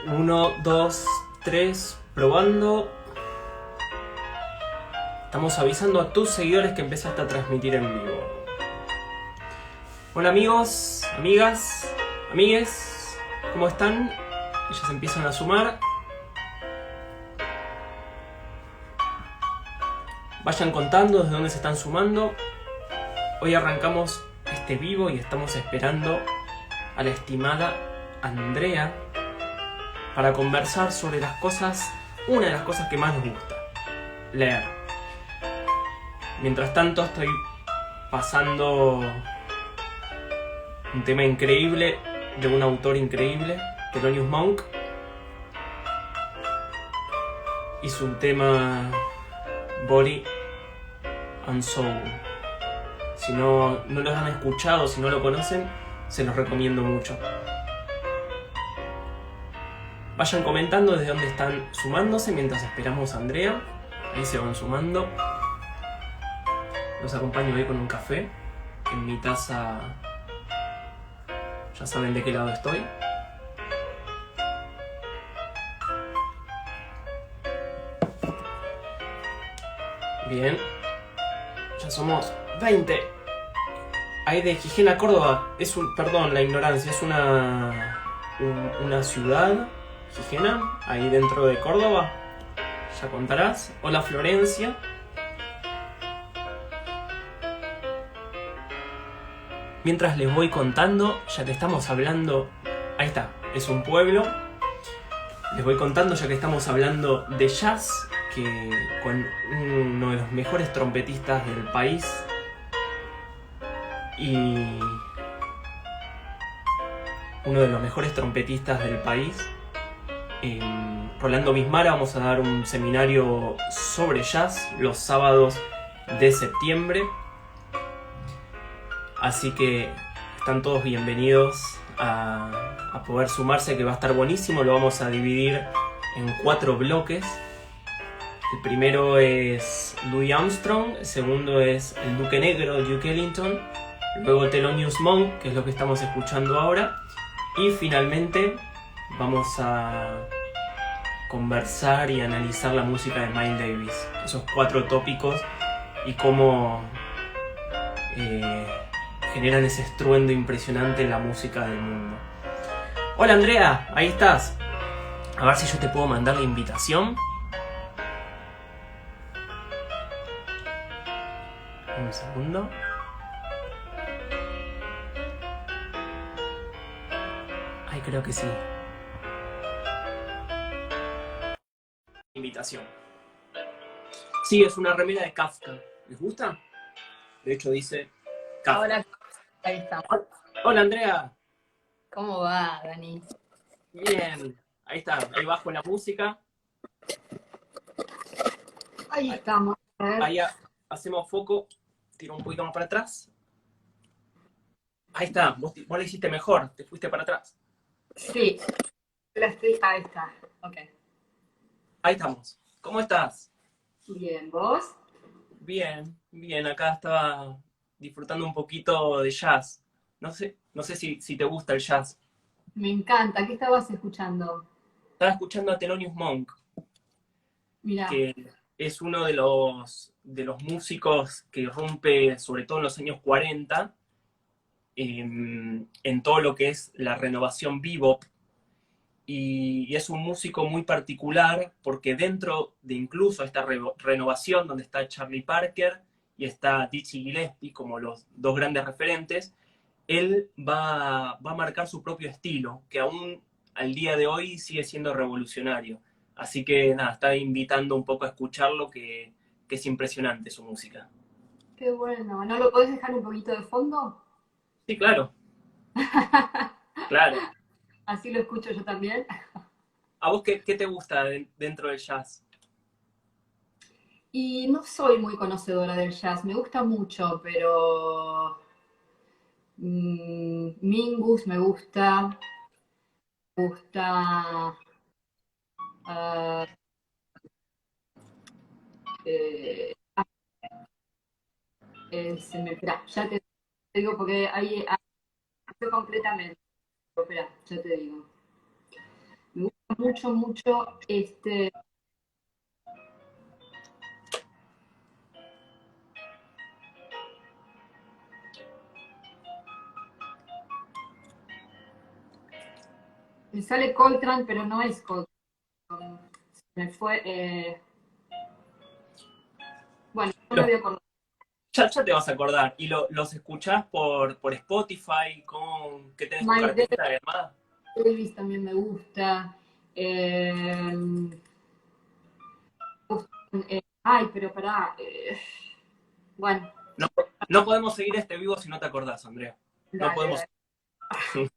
Uno, dos, tres, probando. Estamos avisando a tus seguidores que empezaste a transmitir en vivo. Hola amigos, amigas, amigues, ¿cómo están? Ellos empiezan a sumar. Vayan contando desde dónde se están sumando. Hoy arrancamos este vivo y estamos esperando a la estimada Andrea para conversar sobre las cosas, una de las cosas que más nos gusta, leer. Mientras tanto estoy pasando un tema increíble de un autor increíble, Thelonious Monk. Hizo un tema Body and Soul. Si no lo han escuchado, si no lo conocen, se los recomiendo mucho. Vayan comentando desde dónde están sumándose mientras esperamos a Andrea. Ahí se van sumando. Los acompaño hoy con un café. En mi taza ya saben de qué lado estoy. Bien. Ya somos 20. Ahí de Gijena, Córdoba. Perdón, la ignorancia. Es una ciudad, Gijena, ahí dentro de Córdoba. Ya contarás. Hola Florencia. Mientras les voy contando, ya que estamos hablando... Ahí está, es un pueblo. Les voy contando, ya que estamos hablando de jazz, que con uno de los mejores trompetistas del país y uno de los mejores trompetistas del país, Rolando Mismara, vamos a dar un seminario sobre jazz los sábados de septiembre. Así que están todos bienvenidos a poder sumarse, que va a estar buenísimo. Lo vamos a dividir en 4 bloques. El primero es Louis Armstrong, el segundo es el Duque Negro, Duke Ellington, luego Thelonious Monk, que es lo que estamos escuchando ahora, y finalmente vamos a conversar y analizar la música de Miles Davis, esos 4 tópicos y cómo generan ese estruendo impresionante en la música del mundo. Hola Andrea, ahí estás. A ver si yo te puedo mandar la invitación. Un segundo. Ay, creo que sí. Invitación. Sí, es una remera de Kafka. ¿Les gusta? De hecho dice Kafka. Hola, ahí estamos. Hola Andrea. ¿Cómo va, Dani? Bien. Ahí está, ahí bajo la música. Ahí estamos. Ahí hacemos foco. Tiro un poquito más para atrás. Ahí está, vos lo hiciste mejor, te fuiste para atrás. Sí, ahí está. Ok. Ahí estamos. ¿Cómo estás? Bien, ¿vos? Bien, bien. Acá estaba disfrutando un poquito de jazz. No sé si te gusta el jazz. Me encanta. ¿Qué estabas escuchando? Estaba escuchando a Thelonious Monk, Mira, que es uno de los músicos que rompe, sobre todo en los años 40, en todo lo que es la renovación bebop. Y es un músico muy particular porque dentro de incluso esta renovación donde está Charlie Parker y está Dizzy Gillespie como los 2 grandes referentes, él va a marcar su propio estilo, que aún al día de hoy sigue siendo revolucionario. Así que nada, está invitando un poco a escucharlo, que es impresionante su música. qué bueno. ¿No lo podés dejar un poquito de fondo? Sí, claro, claro. Así lo escucho yo también. ¿A vos qué te gusta dentro del jazz? Y no soy muy conocedora del jazz. Me gusta mucho, pero Mingus me gusta ah, eh, espera, ya te digo porque ahí completamente. Espera, ya te digo. Me gusta mucho, mucho este. Me sale Coltrane, pero no es Coltrane. Me fue. Bueno, no me Los- voy a acordar. ya te vas a acordar. ¿Y los escuchás por Spotify? ¿Qué tenés tu Miles carpeta de armada? Davis también me gusta. Eh, ay, pero pará. Bueno, No, no podemos seguir este vivo si no te acordás, Andrea. No dale, podemos. dale.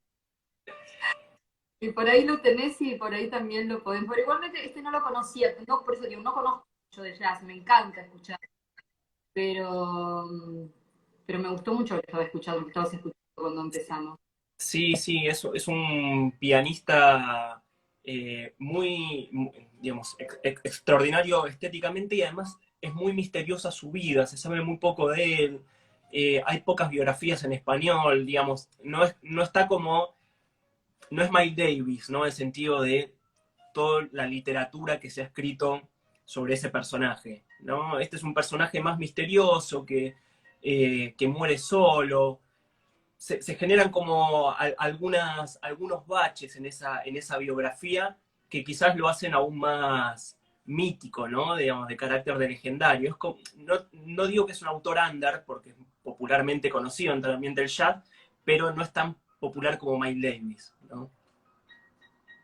Y por ahí lo tenés y por ahí también lo podés. Pero igualmente este no lo conocía, no, por eso digo, no conozco mucho de jazz, me encanta escuchar, pero, pero me gustó mucho lo que estaba escuchando, lo que estabas escuchando cuando empezamos. Sí, sí, es un pianista digamos, extraordinario estéticamente y además es muy misteriosa su vida, se sabe muy poco de él, hay pocas biografías en español, digamos, no está como, no es Miles Davis, ¿no? En el sentido de toda la literatura que se ha escrito sobre ese personaje, ¿no? Este es un personaje más misterioso que muere solo, se generan como algunos baches en esa biografía que quizás lo hacen aún más mítico, ¿no? Digamos, de carácter de legendario. No digo que es un autor under, porque es popularmente conocido entre el ambiente del jazz, pero no es tan popular como Miles Davis, ¿no?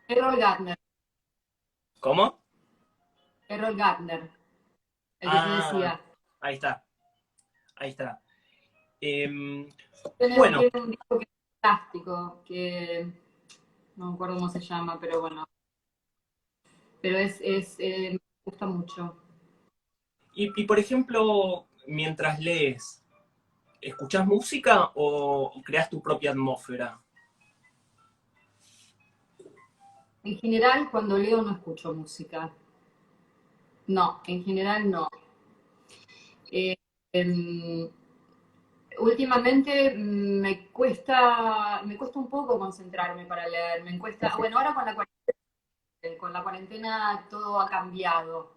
Errol Gardner, ¿Cómo? Errol Gardner, el que te Ah, decía. ahí está, ahí está. Em, Tiene, bueno, tiene un disco que es fantástico, que no me acuerdo cómo se llama, pero bueno, pero me gusta mucho. y por ejemplo, mientras lees, ¿escuchás música o creas tu propia atmósfera? En general, cuando leo no escucho música. No, en general no. Eh, em, últimamente me cuesta un poco concentrarme para leer. Me cuesta, bueno, ahora con la cuarentena todo ha cambiado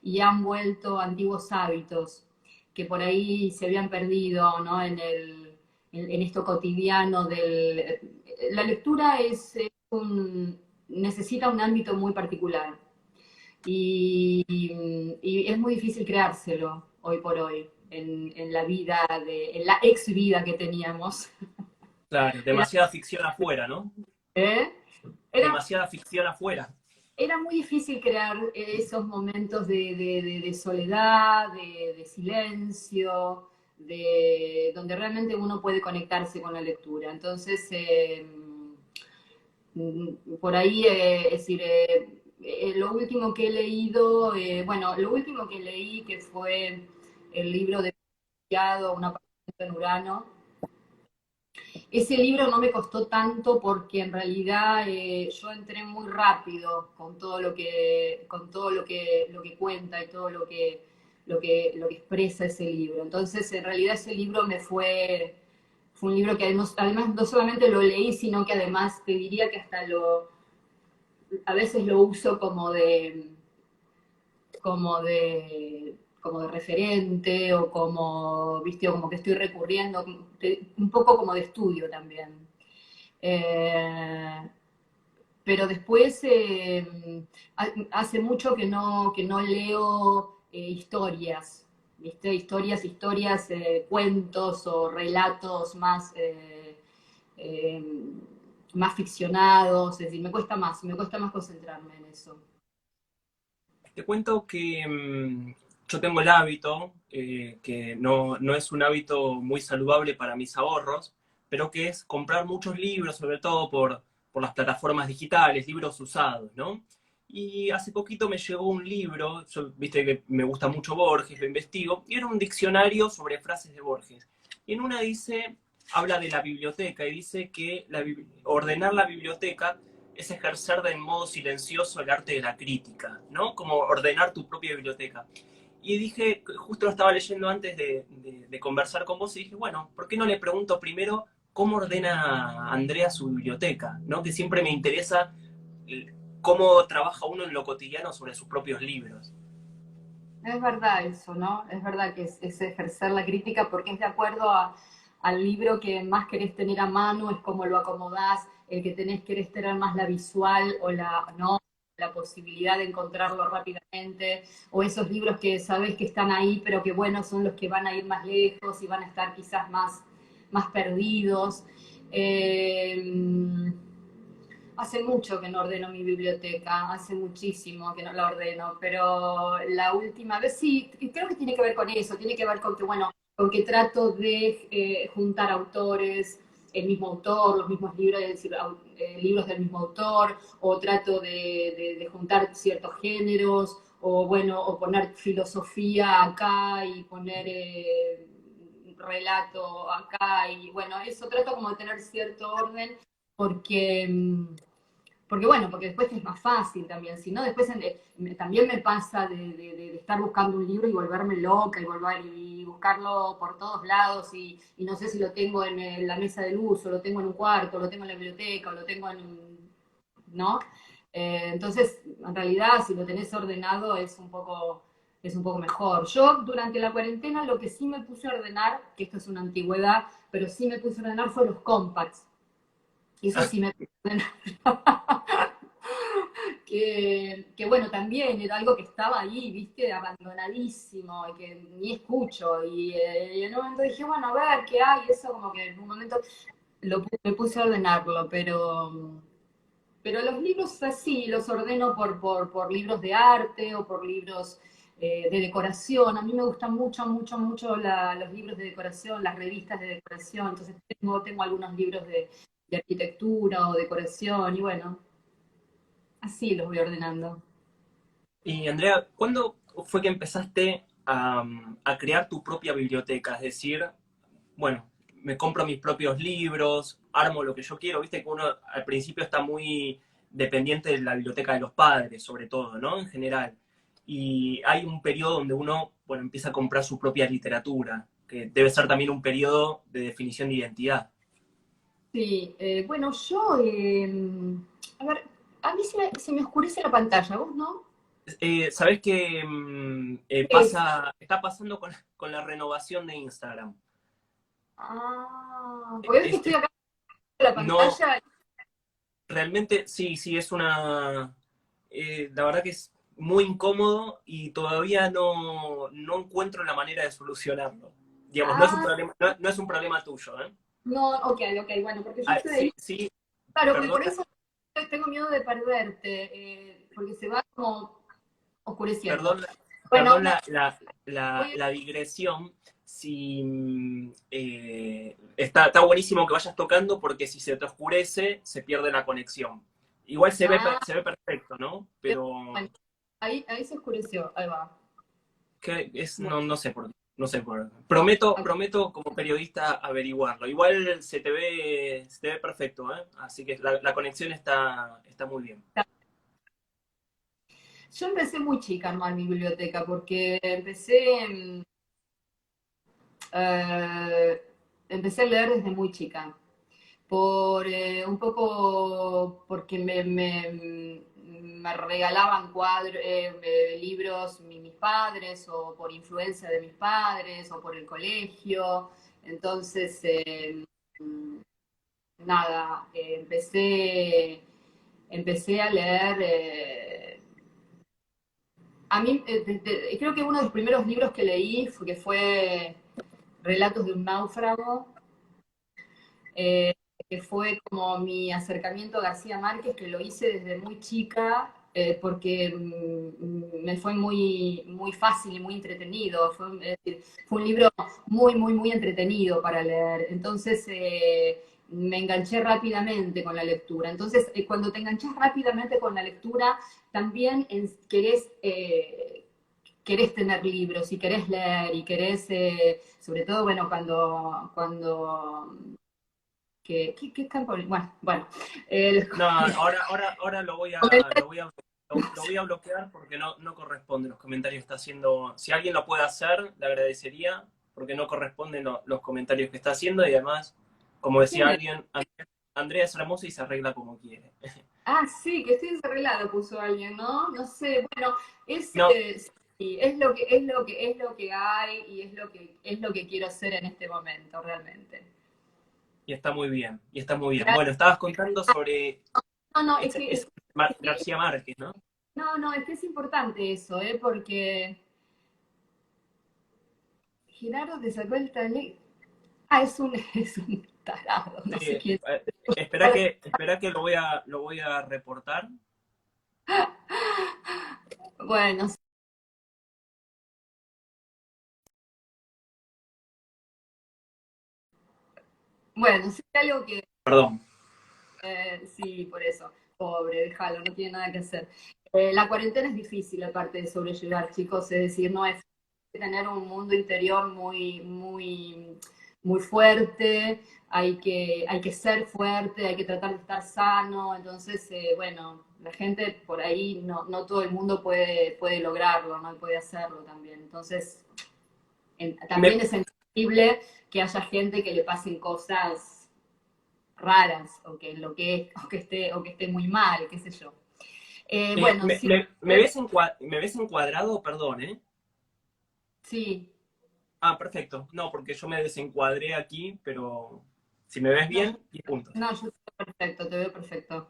y han vuelto antiguos hábitos que por ahí se habían perdido, ¿no? En esto cotidiano la lectura necesita un ámbito muy particular y, y es muy difícil creárselo hoy por hoy en la vida, en la ex vida que teníamos. Claro, Era, demasiada ficción afuera, ¿no? ¿eh? Era, Demasiada ficción afuera. era muy difícil crear esos momentos de soledad, de silencio, donde realmente uno puede conectarse con la lectura. Entonces, por ahí, es decir, lo último que he leído, bueno, lo último que leí que fue el libro de Un apartamento en Urano. Ese libro no me costó tanto porque en realidad yo entré muy rápido con todo lo que cuenta y todo lo que expresa ese libro. Entonces, en realidad ese libro fue un libro que además no solamente lo leí, sino que además te diría que a veces lo uso como de referente o como, viste, o como que estoy recurriendo, un poco como de estudio también. Eh, pero después, hace mucho que no leo historias, ¿viste? Historias, cuentos o relatos eh, más ficcionados, es decir, me cuesta más concentrarme en eso. Te cuento que yo tengo el hábito, que no es un hábito muy saludable para mis ahorros, pero que es comprar muchos libros, sobre todo por las plataformas digitales, libros usados, ¿no? Y hace poquito me llegó un libro, yo viste que me gusta mucho Borges, lo investigo, y era un diccionario sobre frases de Borges. Y en una habla de la biblioteca y dice que ordenar la biblioteca es ejercer de modo silencioso el arte de la crítica, ¿no? Como ordenar tu propia biblioteca. Y dije, justo lo estaba leyendo antes de conversar con vos y dije, bueno, ¿por qué no le pregunto primero cómo ordena Andrea su biblioteca? ¿No? Que siempre me interesa cómo trabaja uno en lo cotidiano sobre sus propios libros. Es verdad eso, ¿no? Es verdad que es ejercer la crítica porque es de acuerdo al libro que más querés tener a mano, es como lo acomodás, el que querés tener más la visual o ¿no? La posibilidad de encontrarlo rápidamente, o esos libros que sabés que están ahí, pero que bueno, son los que van a ir más lejos y van a estar quizás más perdidos. Eh, Hace mucho que no ordeno mi biblioteca, hace muchísimo que no la ordeno, pero la última vez sí, creo que tiene que ver con eso, tiene que ver con que, bueno, con que trato de juntar autores, el mismo autor, los mismos libros, es decir, libros del mismo autor, o trato de juntar ciertos géneros, o bueno, o poner filosofía acá y poner relato acá, y bueno, eso trato como de tener cierto orden, porque bueno, porque después es más fácil también, si no, después también me pasa de estar buscando un libro y volverme loca y buscarlo por todos lados y no sé si lo tengo en la mesa de luz, o lo tengo en un cuarto, o lo tengo en la biblioteca, o lo tengo ¿no? Entonces, en realidad, si lo tenés ordenado es un poco mejor. Yo, durante la cuarentena, lo que sí me puse a ordenar, que esto es una antigüedad, pero sí me puse a ordenar fue los compacts. Eso sí me puse a ordenar. Que bueno, también era algo que estaba ahí, viste, abandonadísimo, y que ni escucho. Y en un momento dije, bueno, a ver qué hay, eso como que en un momento me puse a ordenarlo, pero los libros así, los ordeno por libros de arte o por libros de decoración. A mí me gustan mucho, mucho, mucho los libros de decoración, las revistas de decoración. Entonces tengo algunos libros de arquitectura o decoración y bueno, así los voy ordenando. Y Andrea, ¿cuándo fue que empezaste a crear tu propia biblioteca? Es decir, bueno, me compro mis propios libros, armo lo que yo quiero. Viste que uno al principio está muy dependiente de la biblioteca de los padres, sobre todo, ¿no? En general. Y hay un periodo donde uno, bueno, empieza a comprar su propia literatura, que debe ser también un periodo de definición de identidad. Sí, bueno, yo, a ver, a mí se me oscurece la pantalla, ¿vos no? ¿Sabés qué ¿Qué es? está pasando con la renovación de Instagram? Ah, porque ves que Es, estoy acá en la no, pantalla. realmente sí, sí, es una... la verdad que es muy incómodo y todavía no encuentro la manera de solucionarlo. Digamos, no es un Ah, problema, no es un problema tuyo, ¿eh? no, ok, ok, bueno, porque yo Ah, estoy ahí. sí, sí, Claro, porque perdón, por eso tengo miedo de perderte, porque se va como oscureciendo. perdón, Bueno, perdón voy- la digresión. Si, está buenísimo que vayas tocando porque si se te oscurece, se pierde la conexión. Igual ah, se ve perfecto, ¿no? Pero bueno, ahí se oscureció, ahí va. que es, Bueno, no sé por qué. No sé por qué. ok. Prometo como periodista averiguarlo. Igual se te ve perfecto, ¿eh? Así que la conexión está muy bien. Yo empecé muy chica a armar mi biblioteca, porque eh, empecé a leer desde muy chica. Un poco porque me regalaban libros mis padres, o por influencia de mis padres, o por el colegio. Entonces, nada, empecé a leer. A mí, creo que uno de los primeros libros que leí que fue Relatos de un náufrago, eh, que fue como mi acercamiento a García Márquez, que lo hice desde muy chica, porque me fue muy fácil y muy entretenido. Es decir, fue un libro muy, muy, muy entretenido para leer. Entonces, me enganché rápidamente con la lectura. Entonces, cuando te enganchas rápidamente con la lectura, también querés tener libros y querés leer y querés, sobre todo, bueno, cuando ¿qué campo? Bueno, el- No, ahora lo voy a bloquear porque no corresponde los comentarios que está haciendo. Si alguien lo puede hacer, le agradecería, porque no corresponden los comentarios que está haciendo y además, como decía ¿quién es? alguien, Andrea es hermosa y se arregla como quiere. Ah, sí, que estoy desarreglado, puso alguien, ¿no? No sé, bueno, No, sí, es lo que hay y es lo que quiero hacer en este momento, realmente. y está muy bien, y está muy bien. Claro. Bueno, estabas contando sobre No, no, es ese, que, es ese que- es que- García Márquez, ¿no? no, no, es que es importante eso, ¿eh? Porque Gerardo te sacó el talento. Ah, es un tarado, Sí, no sé quién. espera que lo voy a reportar. Bueno, bueno, sí, algo que Perdón. sí, por eso. Pobre, déjalo, no tiene nada que hacer. La cuarentena es difícil, aparte de sobrellevar, chicos, es decir, no es tener un mundo interior muy, muy, muy fuerte, hay que ser fuerte, hay que tratar de estar sano, entonces, bueno, la gente por ahí, no todo el mundo puede lograrlo, no puede hacerlo también. Entonces, también Me, es entendible que haya gente que le pasen cosas raras o que esté muy mal, qué sé yo. Bueno, me, sí, me- me ves me ves encuadrado, perdón, ¿eh? sí, Ah, perfecto. No, porque yo me desencuadré aquí, pero si me ves no, bien, 10 puntos. no, yo te veo perfecto.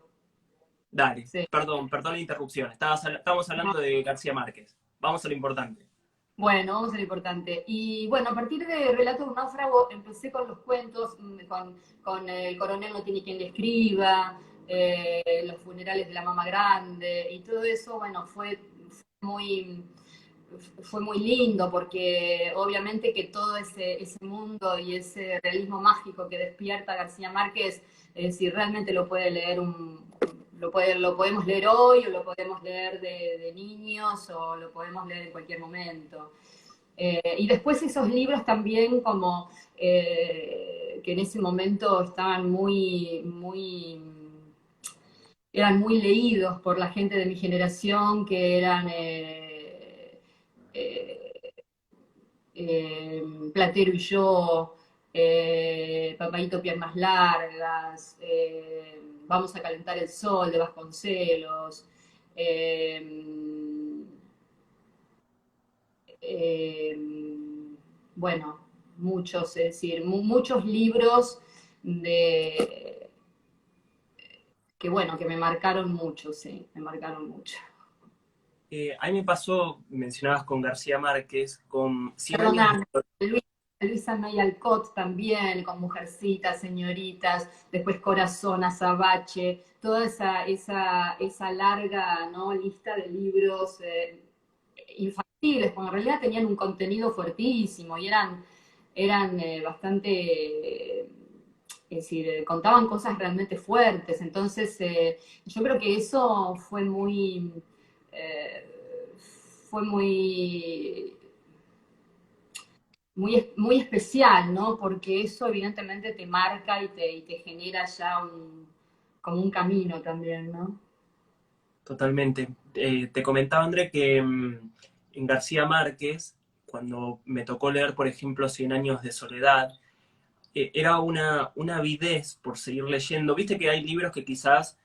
Dale, Sí. perdón la interrupción. Estábamos No. hablando de García Márquez. Vamos a lo importante. Bueno, vamos a lo importante. Y bueno, a partir de Relato de un náufrago empecé con los cuentos, con El coronel no tiene quien le escriba, los funerales de la mamá grande y todo eso, bueno, muy, fue muy lindo porque obviamente que todo ese mundo y ese realismo mágico que despierta García Márquez, si realmente lo puede leer lo podemos leer hoy o lo podemos leer de niños o lo podemos leer en cualquier momento. Y después esos libros también como que en ese momento estaban eran muy leídos por la gente de mi generación, que eran eh, Platero y yo, Papaito Piernas Largas, Vamos a calentar el sol de Vasconcelos, eh, eh, bueno, muchos, es decir, muchos libros de que bueno, que me marcaron mucho, sí, me marcaron mucho. A mí me pasó, mencionabas con García Márquez, con Cien años de Perdóname, Luis, Luisa May Alcott también, con Mujercitas, Señoritas, después Corazón, Azabache, toda esa larga, ¿no?, lista de libros infantiles, porque en realidad tenían un contenido fuertísimo y eran bastante, es decir, contaban cosas realmente fuertes. Entonces, yo creo que eso eh, fue muy especial, ¿no? Porque eso evidentemente te marca y te genera ya como un camino también, ¿no? Totalmente. Te comentaba, André, que en García Márquez, cuando me tocó leer, por ejemplo, Cien años de soledad, era una avidez por seguir leyendo. Viste que hay libros que quizás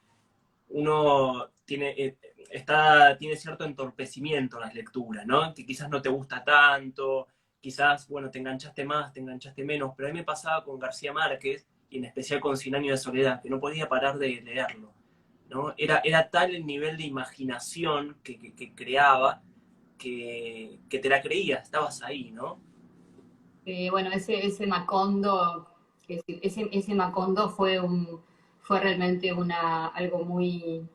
uno tiene cierto entorpecimiento en las lecturas, ¿no? Que quizás no te gusta tanto, quizás, bueno, te enganchaste más, te enganchaste menos, pero a mí me pasaba con García Márquez, y en especial con Cien años de soledad, que no podía parar de leerlo, ¿no? Era tal el nivel de imaginación que creaba que te la creías, estabas ahí, ¿no? Bueno, ese Macondo, es decir, ese Macondo fue realmente algo muy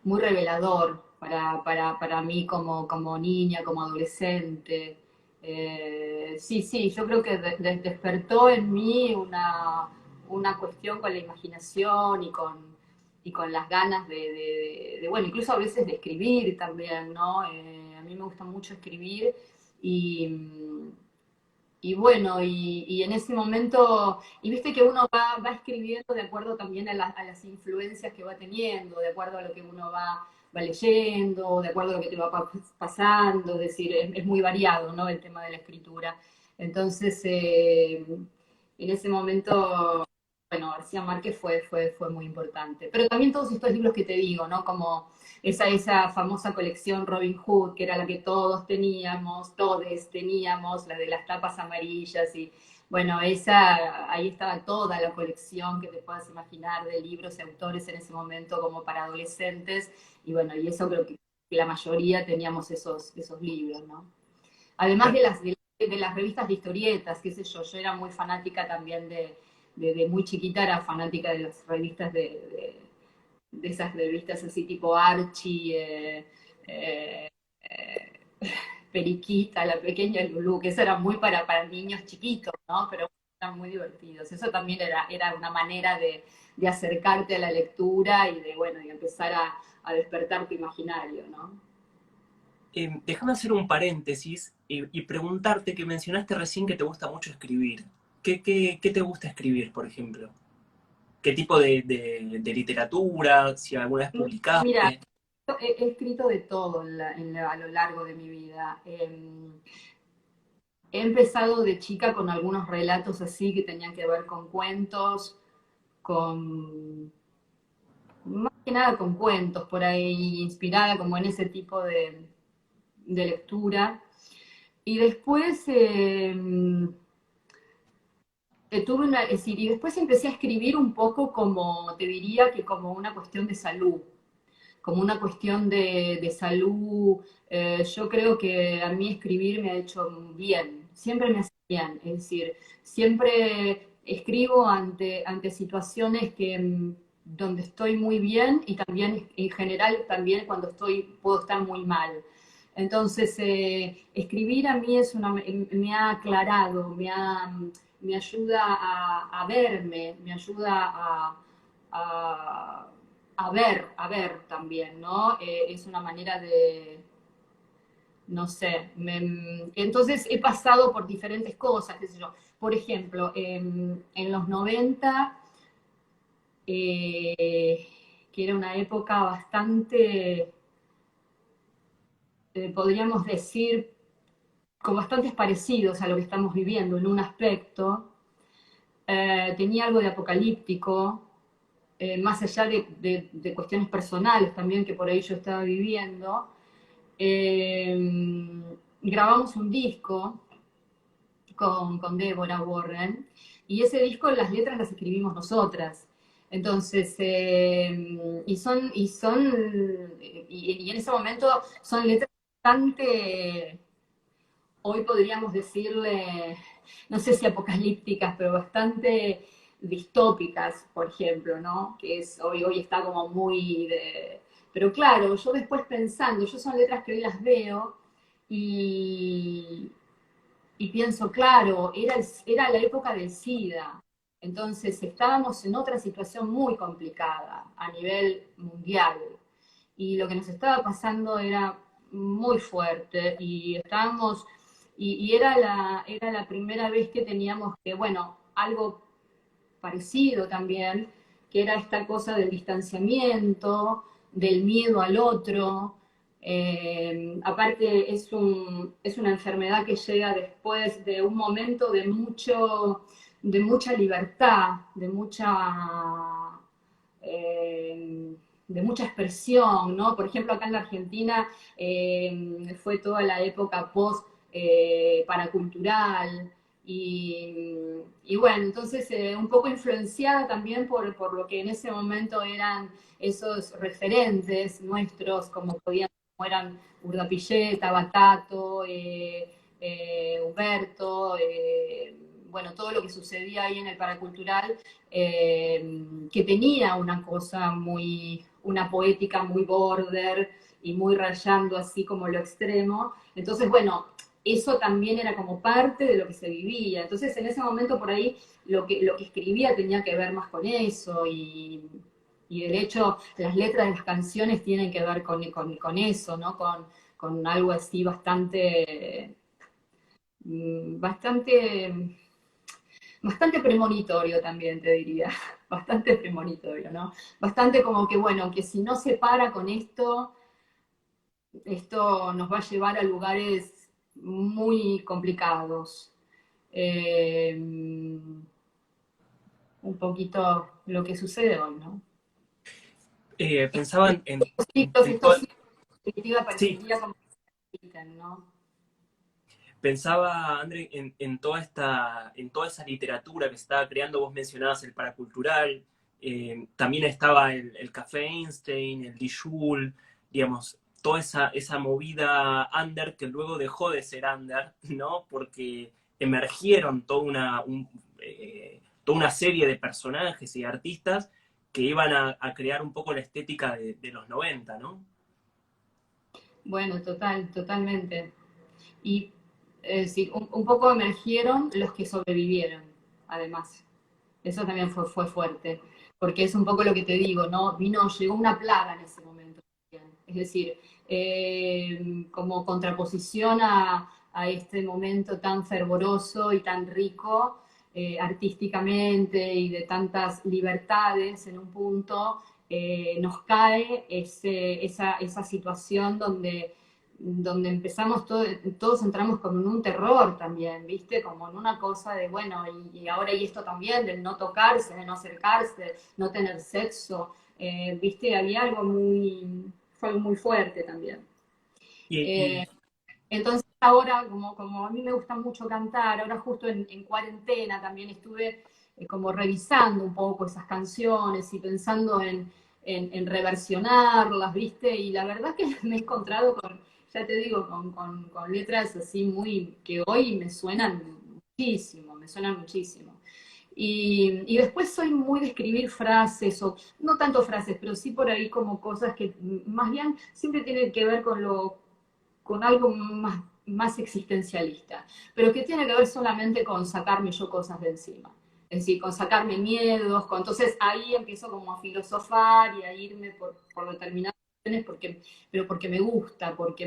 revelador para mí como niña, como adolescente. Sí, sí, yo creo que despertó en mí una cuestión con la imaginación y con las ganas bueno, incluso a veces de escribir también, ¿no? A mí me gusta mucho escribir y, y bueno, y en ese momento, y viste que uno va escribiendo de acuerdo también a las influencias que va teniendo, de acuerdo a lo que uno va leyendo, de acuerdo a lo que te va pasando, es decir, es muy variado, ¿no? El tema de la escritura. Entonces, en ese momento, bueno, García Márquez fue muy importante. Pero también todos estos libros que te digo, ¿no? Como esa famosa colección Robin Hood, que era la que todos teníamos, la de las tapas amarillas y, bueno, ahí estaba toda la colección que te puedas imaginar de libros y autores en ese momento como para adolescentes. Y bueno, y eso creo que la mayoría teníamos esos libros, ¿no? Además de las revistas de historietas, qué sé yo era muy fanática también de muy chiquita, era fanática de las revistas de esas revistas así tipo Archie, eh, Periquita, La Pequeña Lulú, que eso era muy para niños chiquitos, ¿no? Pero eran muy divertidos. Eso también era una manera de acercarte a la lectura y de, bueno, y empezar a despertar tu imaginario, ¿no? Déjame hacer un paréntesis y preguntarte que mencionaste recién que te gusta mucho escribir. ¿Qué te gusta escribir, por ejemplo? ¿Qué tipo de literatura? Si alguna vez Mira, publicaste. he escrito de todo a lo largo de mi vida. He empezado de chica con algunos relatos así que tenían que ver con cuentos, más que nada con cuentos, por ahí inspirada como en ese tipo de lectura. Y después es decir, y después empecé a escribir un poco como, te diría que como una cuestión de salud, como una cuestión de salud. Yo creo que a mí escribir me ha hecho bien, siempre me hace bien, es decir, siempre escribo ante situaciones donde estoy muy bien y también en general también cuando puedo estar muy mal. Entonces, escribir a mí me ha aclarado, me ayuda a verme, me ayuda a, a ver también, ¿no? Es una manera no sé, entonces he pasado por diferentes cosas, qué sé yo. Por ejemplo, en los 90, que era una época bastante, podríamos decir, con bastantes parecidos a lo que estamos viviendo en un aspecto, tenía algo de apocalíptico, más allá de cuestiones personales también que por ahí yo estaba viviendo. Grabamos un disco con Débora Warren y ese disco las letras las escribimos nosotras. Entonces, y en ese momento son letras bastante, hoy podríamos decirle, no sé si apocalípticas, pero bastante distópicas, por ejemplo, ¿no? Que hoy está como muy de... Pero claro, yo después pensando, yo son letras que hoy las veo y, y pienso, claro, era la época del SIDA, entonces estábamos en otra situación muy complicada a nivel mundial y lo que nos estaba pasando era muy fuerte y estábamos, y era la primera vez que teníamos que, bueno, algo parecido también, que era esta cosa del distanciamiento, del miedo al otro. Aparte es una enfermedad que llega después de un momento de mucha libertad, de mucha expresión, ¿no? Por ejemplo, acá en la Argentina fue toda la época post paracultural, y, y bueno, entonces un poco influenciada también por lo que en ese momento eran esos referentes nuestros, como eran Urdapilleta, Batato, Huberto, bueno, todo lo que sucedía ahí en el paracultural, que tenía una cosa una poética muy border y muy rayando así como lo extremo. Entonces, bueno, eso también era como parte de lo que se vivía. Entonces, en ese momento por ahí lo que escribía tenía que ver más con eso y de hecho las letras de las canciones tienen que ver con eso, ¿no? Con algo así bastante, bastante premonitorio también, te diría. Bastante premonitorio, ¿no? Bastante como que, bueno, que si no se para con esto nos va a llevar a lugares muy complicados. Eh, un poquito lo que sucede hoy, ¿no? Pensaba en Estos todo, ciclos, en definitiva, sí, parecería como que se repiten, ¿no? pensaba, André, en toda esa literatura que se estaba creando. Vos mencionabas el paracultural, también estaba el Café Einstein, el Dijul, digamos, toda esa movida under que luego dejó de ser under, ¿no? Porque emergieron toda una serie de personajes y artistas que iban a crear un poco la estética de los 90, ¿no? Bueno, totalmente. Y sí, un poco emergieron los que sobrevivieron, además. Eso también fue fuerte, porque es un poco lo que te digo, ¿no? Llegó una plaga en ese momento. Es decir, como contraposición a este momento tan fervoroso y tan rico artísticamente y de tantas libertades en un punto, nos cae esa situación donde empezamos todos entramos como en un terror también, ¿viste? Como en una cosa de, bueno, y ahora y esto también, del no tocarse, de no acercarse, no tener sexo, ¿viste? Había fue algo muy fuerte también. Y, Eh, y entonces ahora, como a mí me gusta mucho cantar, ahora justo en cuarentena también estuve como revisando un poco esas canciones y pensando en reversionarlas, ¿viste? Y la verdad que me he encontrado con, ya te digo, con letras así muy, que hoy me suenan muchísimo. Y después soy muy de escribir frases, o no tanto frases, pero sí por ahí como cosas que más bien siempre tienen que ver con algo más existencialista, pero que tiene que ver solamente con sacarme yo cosas de encima. Es decir, con sacarme miedos, entonces ahí empiezo como a filosofar y a irme por determinadas cuestiones, pero porque me gusta, porque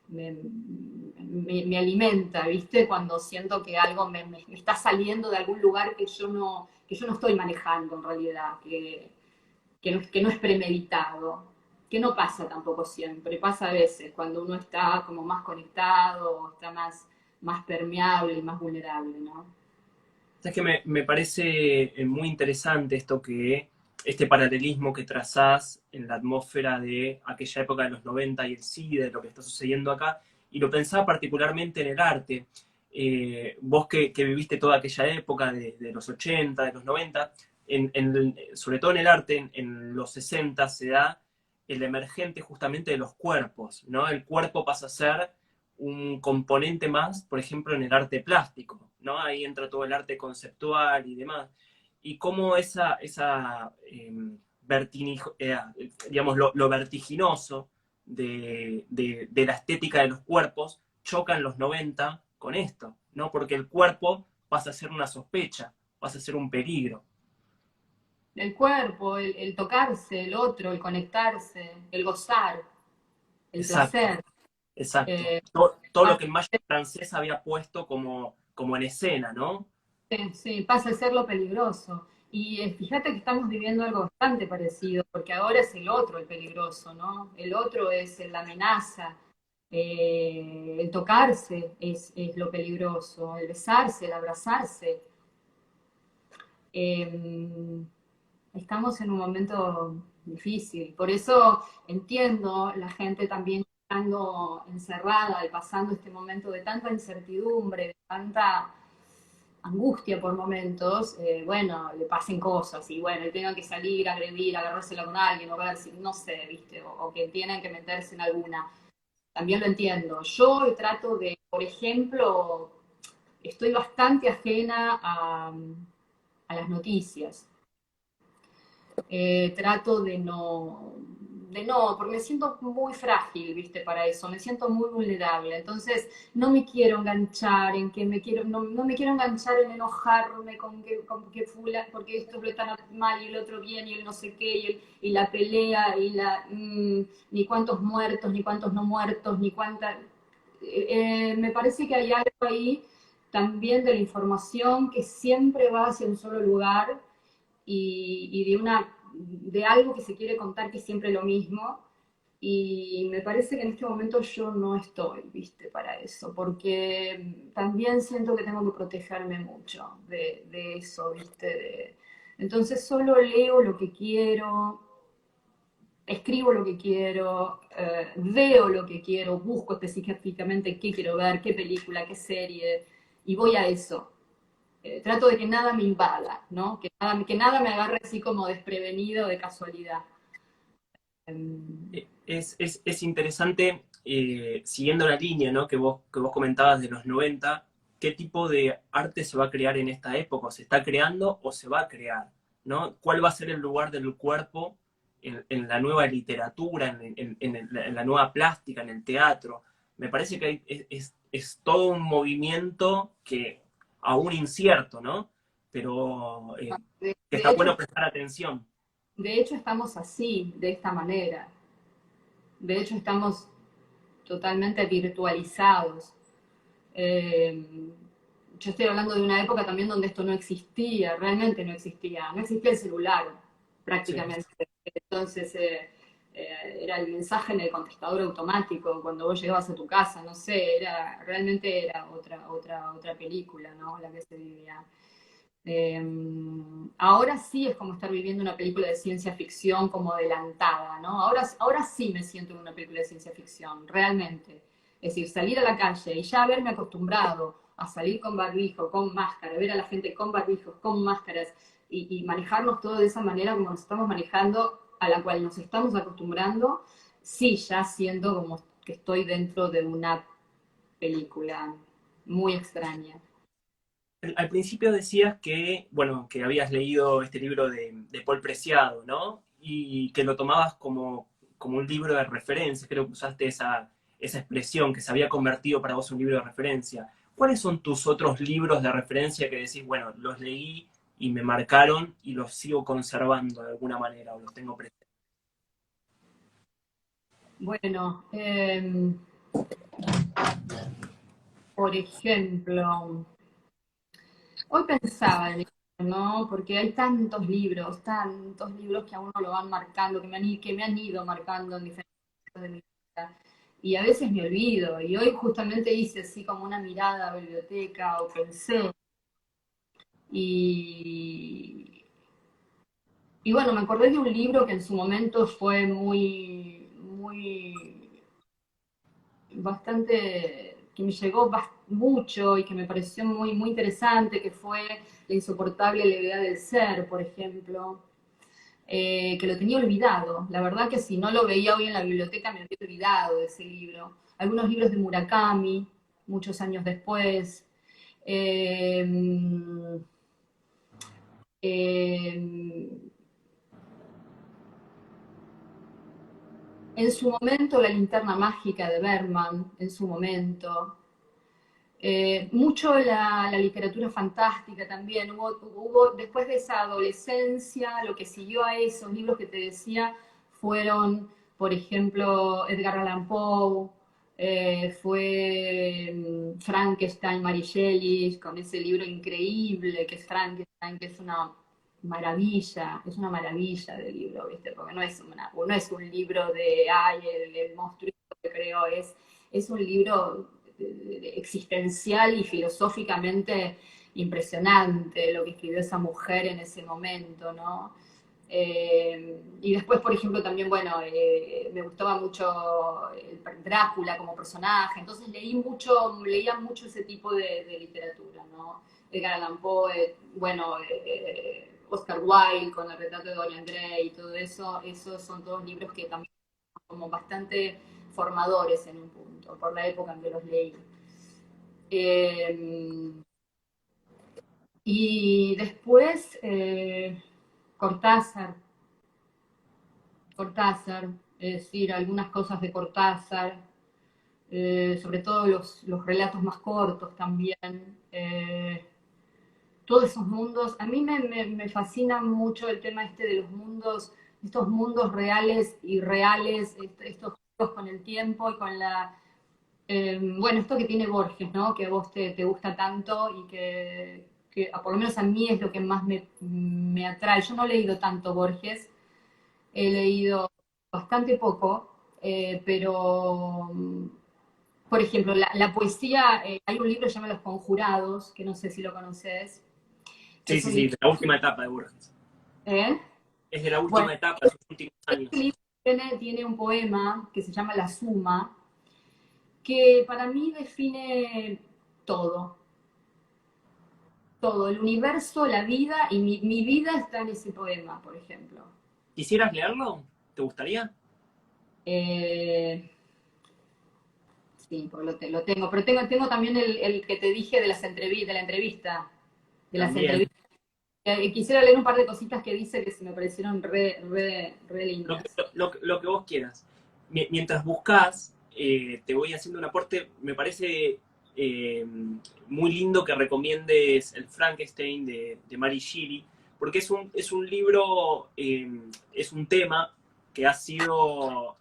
me alimenta, ¿viste? Cuando siento que algo me está saliendo de algún lugar que yo no estoy manejando en realidad, que no es premeditado, que no pasa tampoco siempre, pasa a veces cuando uno está como más conectado, o está más permeable y más vulnerable, ¿no? sabes que me parece muy interesante este paralelismo que trazás en la atmósfera de aquella época de los 90 y el SIDA, de lo que está sucediendo acá, y lo pensaba particularmente en el arte. Vos que viviste toda aquella época de los 80, de los 90, sobre todo en el arte, en los 60 se da el emergente justamente de los cuerpos, ¿no? El cuerpo pasa a ser un componente más, por ejemplo, en el arte plástico, ¿no? Ahí entra todo el arte conceptual y demás. Y cómo digamos, lo vertiginoso de la estética de los cuerpos choca en los 90 con esto, ¿no? Porque el cuerpo pasa a ser una sospecha, pasa a ser un peligro. El cuerpo, el tocarse, el otro, el conectarse, el gozar, el Exacto, placer. exacto. Eh, Todo lo que el mayo francés había puesto como en escena, ¿no? sí, pasa a ser lo peligroso. Y fíjate que estamos viviendo algo bastante parecido, porque ahora es el otro el peligroso, ¿no? El otro es la amenaza, el tocarse es lo peligroso, el besarse, el abrazarse. Eh, Estamos en un momento difícil, por eso entiendo la gente también estando encerrada y pasando este momento de tanta incertidumbre, de tanta angustia por momentos, bueno, le pasen cosas y bueno, y tengan que salir, agredir, agarrársela con alguien o ver si, no sé, viste, o que tienen que meterse en alguna. También lo entiendo. Yo trato de, por ejemplo, estoy bastante ajena a las noticias. Trato porque me siento muy frágil, ¿viste? Para eso, me siento muy vulnerable. Entonces, no me quiero enganchar en que no me quiero enganchar en enojarme con que porque esto lo tan mal y el otro bien y el no sé qué y la pelea ni cuántos muertos, ni cuántos no muertos, ni cuánta. Me parece que hay algo ahí también de la información que siempre va hacia un solo lugar y de algo que se quiere contar que es siempre lo mismo. Y me parece que en este momento yo no estoy, viste, para eso, porque también siento que tengo que protegerme mucho de eso, viste. Entonces solo leo lo que quiero, escribo lo que quiero, veo lo que quiero, busco específicamente qué quiero ver, qué película, qué serie, y voy a eso. Trato de que nada me invada, ¿no? Que nada me agarre así como desprevenido de casualidad. Em, Es interesante, siguiendo la línea, ¿no? Que vos comentabas de los 90, ¿qué tipo de arte se va a crear en esta época? ¿O se está creando o se va a crear? ¿No? ¿Cuál va a ser el lugar del cuerpo en la nueva literatura, en la nueva plástica, en el teatro? Me parece que es todo un movimiento que aún incierto, ¿no? Pero de, que de está hecho, bueno prestar atención. de hecho, estamos así, de esta manera. De hecho, estamos totalmente virtualizados. Eh, yo estoy hablando de una época también donde esto no existía, realmente no existía. No existía el celular, Sí. prácticamente. Entonces, era el mensaje en el contestador automático cuando vos llegabas a tu casa, no sé, realmente era otra película, ¿no? La que se vivía. Eh, ahora sí es como estar viviendo una película de ciencia ficción como adelantada, ¿no? Ahora sí me siento en una película de ciencia ficción, realmente. Es decir, salir a la calle y ya haberme acostumbrado a salir con barbijo, con máscara, ver a la gente con barbijos, con máscaras y manejarnos todo de esa manera como nos estamos manejando, a la cual nos estamos acostumbrando, sí, ya siento como que estoy dentro de una película muy extraña. Al principio decías que, bueno, que habías leído este libro de Paul Preciado, ¿no? Y que lo tomabas como un libro de referencia, creo que usaste esa expresión, que se había convertido para vos un libro de referencia. ¿Cuáles son tus otros libros de referencia que decís, bueno, los leí y me marcaron y los sigo conservando de alguna manera o los tengo presentes? Bueno, por ejemplo, hoy pensaba en esto, ¿no? Porque hay tantos libros que a uno lo van marcando, que me han ido marcando en diferentes momentos de mi vida. Y a veces me olvido. Y hoy justamente hice así como una mirada a la biblioteca o pensé. Y, y bueno, me acordé de un libro que en su momento fue bastante, que me llegó mucho y que me pareció muy interesante, que fue La insoportable levedad del ser, por ejemplo, que lo tenía olvidado. La verdad que si no lo veía hoy en la biblioteca me había olvidado de ese libro. Algunos libros de Murakami, muchos años después. Eh, eh, en su momento, La linterna mágica de Berman, en su momento. Mucho la literatura fantástica también. Después de esa adolescencia, lo que siguió a esos libros que te decía fueron, por ejemplo, Edgar Allan Poe, fue Frankenstein, Mary Shelley, con ese libro increíble que es Frankenstein, que es una maravilla de libro, ¿viste? Porque no es un libro de, ay, el monstruo que creo, es un libro existencial y filosóficamente impresionante lo que escribió esa mujer en ese momento, ¿no? Y después, por ejemplo, también, bueno, me gustaba mucho Drácula como personaje, entonces leía mucho ese tipo de literatura, ¿no? Edgar Allan Poe, bueno, Oscar Wilde con el retrato de Dorian Gray y todo eso, esos son todos libros que también son como bastante formadores en un punto, por la época en que los leí. Eh, y después, Cortázar, Cortázar, es decir, algunas cosas de Cortázar, sobre todo los relatos más cortos también. Todos esos mundos, a mí me fascina mucho el tema este de los mundos, estos mundos reales y reales, estos juegos con el tiempo y con bueno, esto que tiene Borges, ¿no? Que a vos te gusta tanto y que por lo menos a mí es lo que más me atrae. Yo no he leído tanto Borges, he leído bastante poco, pero, por ejemplo, la poesía, hay un libro que se llama Los Conjurados, que no sé si lo conoces, que Sí, es sí, un sí, libro, de la última etapa de Borges. ¿eh? Es de la Bueno, última etapa, de sus últimos este años. libro tiene un poema que se llama La Suma, que para mí define todo, todo, el universo, la vida, y mi vida está en ese poema, por ejemplo. ¿Quisieras leerlo? ¿Te gustaría? Eh, sí, pues lo tengo, pero tengo también el que te dije de de la entrevista, de las También. entrevistas. Quisiera leer un par de cositas que dice que se me parecieron re Lo que, lindas. lo que vos quieras. Mientras buscas, te voy haciendo un aporte. Me parece eh, muy lindo que recomiendes el Frankenstein de Mary Shelley, porque es un libro, es un tema que ha sido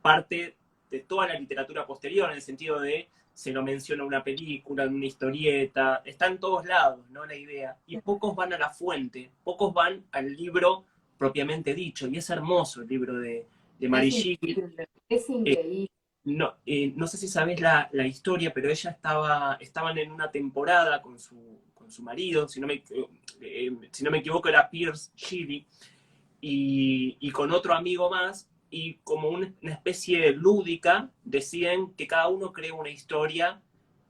parte de toda la literatura posterior, en el sentido de se lo menciona en una película, en una historieta, está en todos lados, ¿no? La idea. Y pocos van a la fuente, pocos van al libro propiamente dicho, y es hermoso el libro de Es Mary Shelley. increíble, es Eh, increíble. no, no sé si sabes la historia, pero ella estaban en una temporada con su marido, si no me equivoco era Pierce Shelley, y con otro amigo más, y como una especie lúdica, deciden que cada uno cree una historia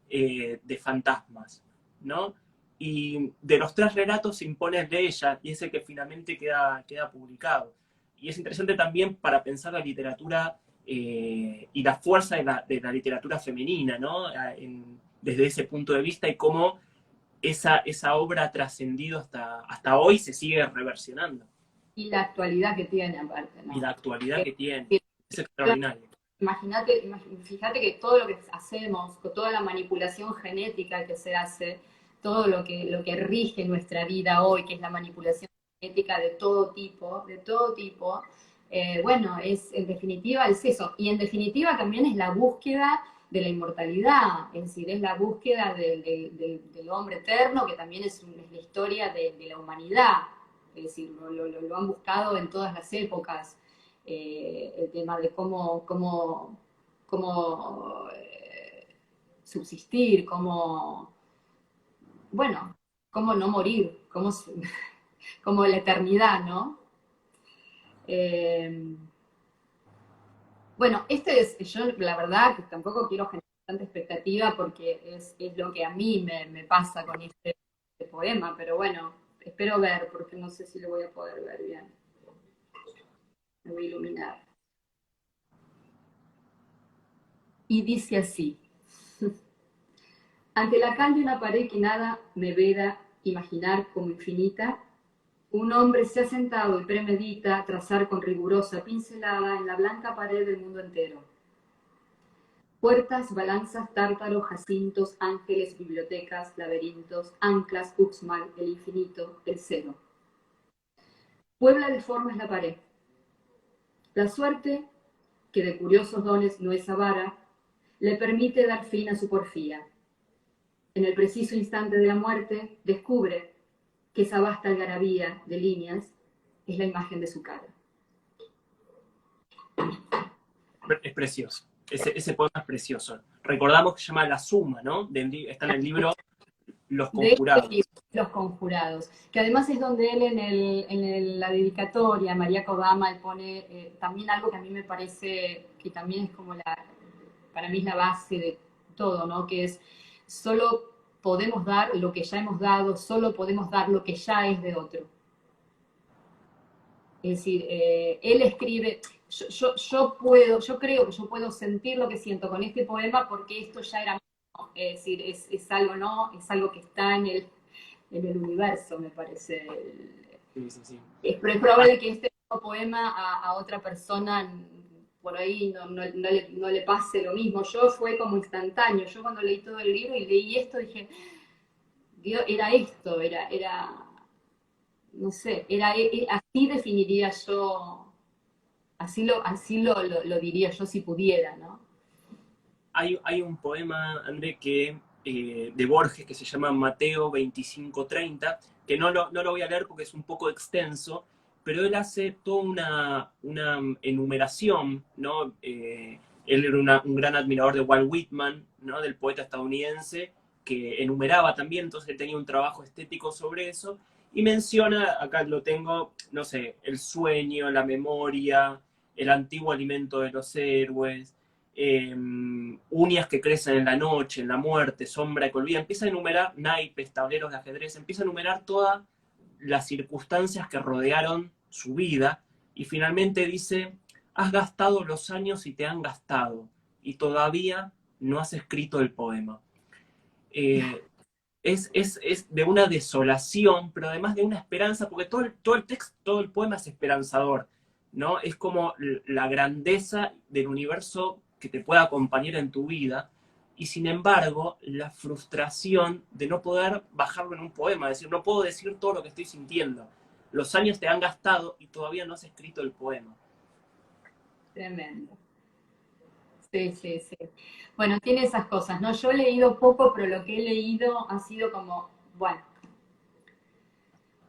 de fantasmas, ¿no? Y de los tres relatos se impone el de ella, y es el que finalmente queda publicado. Y es interesante también para pensar la literatura y la fuerza de la literatura femenina, ¿no? Desde ese punto de vista y cómo esa obra ha trascendido hasta hoy, se sigue reversionando. Y la actualidad que tiene aparte, Y ¿no? la actualidad Eh, que tiene eh, es extraordinaria. Fíjate que todo lo que hacemos, con toda la manipulación genética que se hace, todo lo que rige nuestra vida hoy, que es la manipulación genética de todo tipo, bueno, en definitiva es eso. Y en definitiva también es la búsqueda de la inmortalidad, es decir, es la búsqueda del hombre eterno, que también es la historia de la humanidad, es decir, lo han buscado en todas las épocas, el tema de cómo subsistir, bueno, cómo no morir, como la eternidad, ¿no? Eh, bueno, yo la verdad que tampoco quiero generar tanta expectativa porque es lo que a mí me pasa con este poema, pero bueno, espero ver, porque no sé si lo voy a poder ver bien. Me voy a iluminar. Y dice así: ante la cal de una pared que nada me veda imaginar como infinita, un hombre se ha sentado y premedita trazar con rigurosa pincelada en la blanca pared del mundo entero. Puertas, balanzas, tártaros, jacintos, ángeles, bibliotecas, laberintos, anclas, uxmal, el infinito, el cero. Puebla de formas la pared. La suerte, que de curiosos dones no es avara, le permite dar fin a su porfía. En el preciso instante de la muerte, descubre que esa vasta algarabía de líneas es la imagen de su cara. Es precioso. Ese poema es precioso. Recordamos que se llama La Suma, ¿no? Está en el libro Los De este Conjurados. libro, Los Conjurados, que además es donde él la dedicatoria, María Kodama, él pone también algo que a mí me parece que también es como para mí es la base de todo, ¿no? Que es solo podemos dar lo que ya hemos dado, solo podemos dar lo que ya es de otro. Es decir, él escribe, yo creo que yo puedo sentir lo que siento con este poema porque esto ya era mío. Es decir, es algo, ¿no? Es algo que está en el universo, me parece. Sí, sí, sí. Es probable que este poema a otra persona por ahí no le pase lo mismo. Yo fue como instantáneo. Yo cuando leí todo el libro y leí esto dije, Dios, era esto, no sé, así definiría yo, lo diría yo si pudiera, ¿no? Hay un poema, André, de Borges que se llama Mateo 25:30, que no lo voy a leer porque es un poco extenso, pero él hace toda una enumeración, ¿no? Él era un gran admirador de Walt Whitman, ¿no? Del poeta estadounidense, que enumeraba también, entonces él tenía un trabajo estético sobre eso, y menciona, acá lo tengo, no sé, el sueño, la memoria, el antiguo alimento de los héroes, uñas que crecen en la noche, en la muerte, sombra que olvida, empieza a enumerar naipes, tableros de ajedrez, empieza a enumerar todas las circunstancias que rodearon su vida, y finalmente dice, has gastado los años y te han gastado, y todavía no has escrito el poema. Eh, es de una desolación, pero además de una esperanza, porque todo el texto, todo el poema es esperanzador, ¿no? Es como la grandeza del universo que te puede acompañar en tu vida, y sin embargo, la frustración de no poder bajarlo en un poema, es decir, no puedo decir todo lo que estoy sintiendo. Los años te han gastado y todavía no has escrito el poema. Tremendo. Sí, sí, sí. Bueno, tiene esas cosas, ¿no? Yo he leído poco, pero lo que he leído ha sido como, bueno,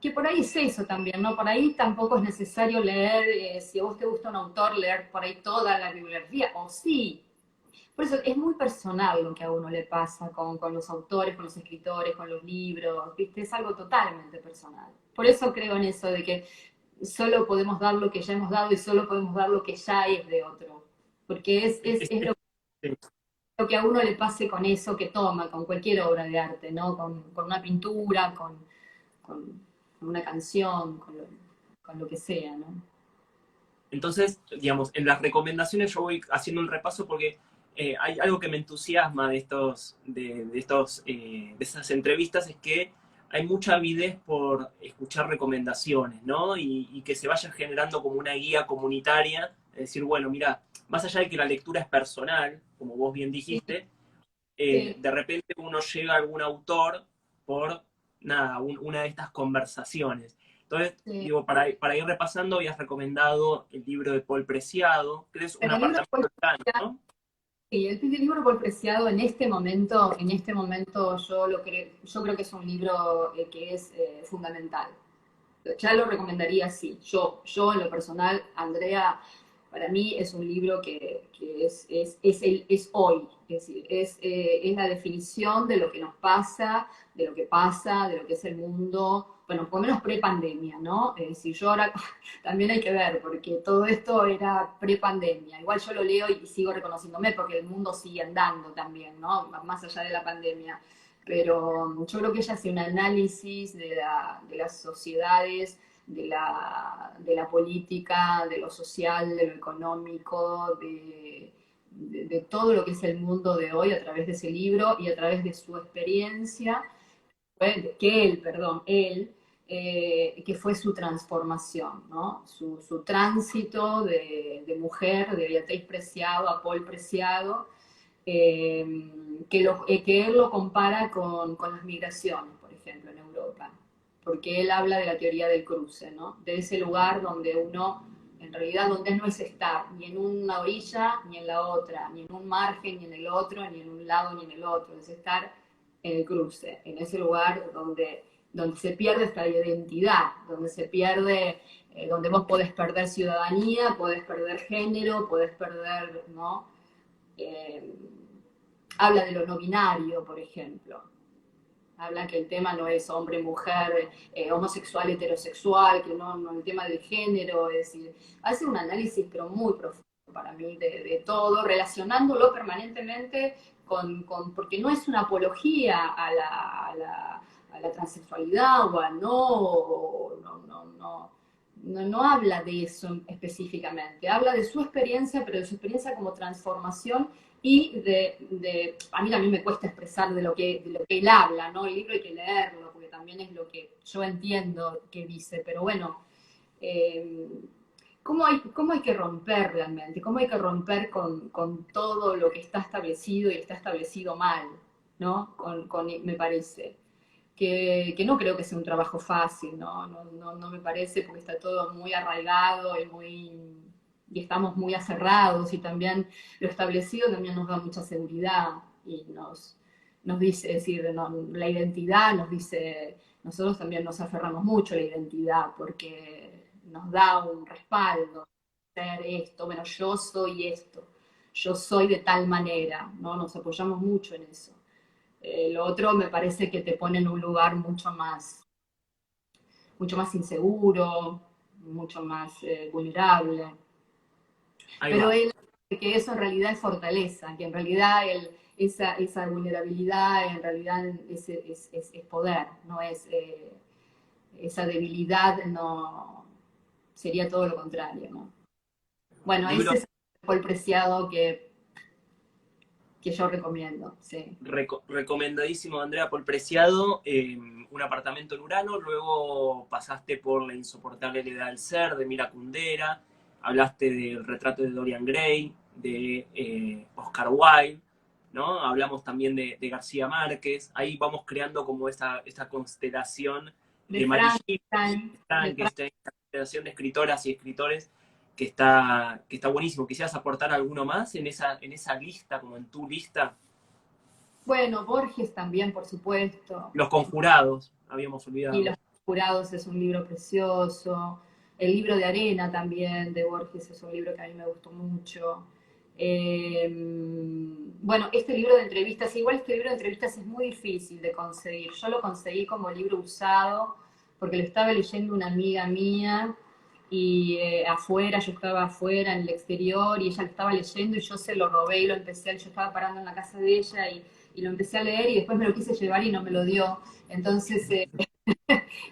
que por ahí es eso también, ¿no? Por ahí tampoco es necesario leer, si a vos te gusta un autor, leer por ahí toda la bibliografía, o sí. Por eso es muy personal lo que a uno le pasa con los autores, con los escritores, con los libros, ¿viste? Es algo totalmente personal. Por eso creo en eso de que solo podemos dar lo que ya hemos dado y solo podemos dar lo que ya es de otro. Porque es lo que a uno le pase con eso que toma, con cualquier obra de arte, ¿no? Con una pintura, con una canción, con lo que sea, ¿no? Entonces, digamos, en las recomendaciones yo voy haciendo un repaso porque hay algo que me entusiasma de esas entrevistas, es que hay mucha avidez por escuchar recomendaciones, ¿no? Y que se vaya generando como una guía comunitaria, es decir, bueno, mira, más allá de que la lectura es personal, como vos bien Sí, dijiste, sí, de repente uno llega a algún autor por, nada, una de estas conversaciones. Entonces, sí. digo, para ir repasando, habías recomendado el libro de Paul Preciado, que es un Bueno, el libro apartamento extraño, ¿no? sí, el libro por preciado en este momento yo creo que es un libro que es fundamental. Ya lo recomendaría, sí. Yo en lo personal, Andrea, para mí es un libro que es hoy, es decir, es la definición de lo que nos pasa, de lo que pasa, de lo que es el mundo, bueno, por lo menos pre-pandemia, ¿no? Es decir, yo ahora también hay que ver, porque todo esto era pre-pandemia. Igual yo lo leo y sigo reconociéndome, porque el mundo sigue andando también, ¿no? Más allá de la pandemia. Pero yo creo que ella hace un análisis de las sociedades, de la política, de lo social, de lo económico, de todo lo que es el mundo de hoy a través de ese libro y a través de su experiencia, que fue su transformación, ¿no? Su tránsito mujer, de Beatriz Preciado a Paul Preciado, que él lo compara con las migraciones, por ejemplo, en Europa, porque él habla de la teoría del cruce, ¿no? De ese lugar donde uno, en realidad, donde no es estar ni en una orilla ni en la otra, ni en un margen ni en el otro, ni en un lado ni en el otro, es estar en el cruce, en ese lugar donde se pierde esta identidad, donde se pierde, donde vos podés perder ciudadanía, podés perder género, podés perder, ¿no? Eh, Habla de lo no binario, por ejemplo. Habla que el tema no es hombre, mujer, homosexual, heterosexual, que no el tema del género, es decir, hace un análisis pero muy profundo para mí de todo, relacionándolo permanentemente porque no es una apología a la transexualidad o a no habla de eso específicamente, habla de su experiencia, pero de su experiencia como transformación y a mí también me cuesta expresar de lo que él habla, ¿no? El libro hay que leerlo, porque también es lo que yo entiendo que dice, pero bueno, eh, cómo hay que romper realmente? ¿Cómo hay que romper con todo lo que está establecido y está establecido mal, ¿no? Me parece. Que no creo que sea un trabajo fácil, ¿no? No me parece porque está todo muy arraigado y estamos muy aserrados y también lo establecido también nos da mucha seguridad y nos dice, es decir, la identidad nos dice, nosotros también nos aferramos mucho a la identidad porque nos da un respaldo, ser esto, bueno, yo soy esto, yo soy de tal manera, ¿no? Nos apoyamos mucho en eso. Lo otro me parece que te pone en un lugar mucho más inseguro, mucho más vulnerable. Ahí Pero va. él que eso en realidad es fortaleza, que en realidad esa vulnerabilidad en realidad es poder, no es esa debilidad, no sería todo lo contrario, ¿no? Bueno, Libro ese es el Preciado que yo recomiendo, sí. recomendadísimo de Andrea Paul Preciado, Un apartamento en Urano, luego pasaste por La insoportable heredad del ser, de Mira Kundera, hablaste del retrato de Dorian Gray, de Oscar Wilde, ¿no? Hablamos también de García Márquez, ahí vamos creando como esta constelación De amarillita, Frankenstein, esta constelación de escritoras y escritores que está buenísimo. ¿Quisieras aportar alguno más en esa lista, como en tu lista? bueno, Borges también, por supuesto. Los Conjurados, habíamos Y olvidado. Los Jurados es un libro precioso. El libro de Arena también de Borges es un libro que a mí me gustó mucho. Bueno, este libro de entrevistas, igual este libro de entrevistas es muy difícil de conseguir. Yo lo conseguí como libro usado porque lo estaba leyendo una amiga mía y afuera, yo estaba afuera en el exterior y ella lo estaba leyendo y yo se lo robé y lo empecé, yo estaba parando en la casa de ella y lo empecé a leer y después me lo quise llevar y no me lo dio. Entonces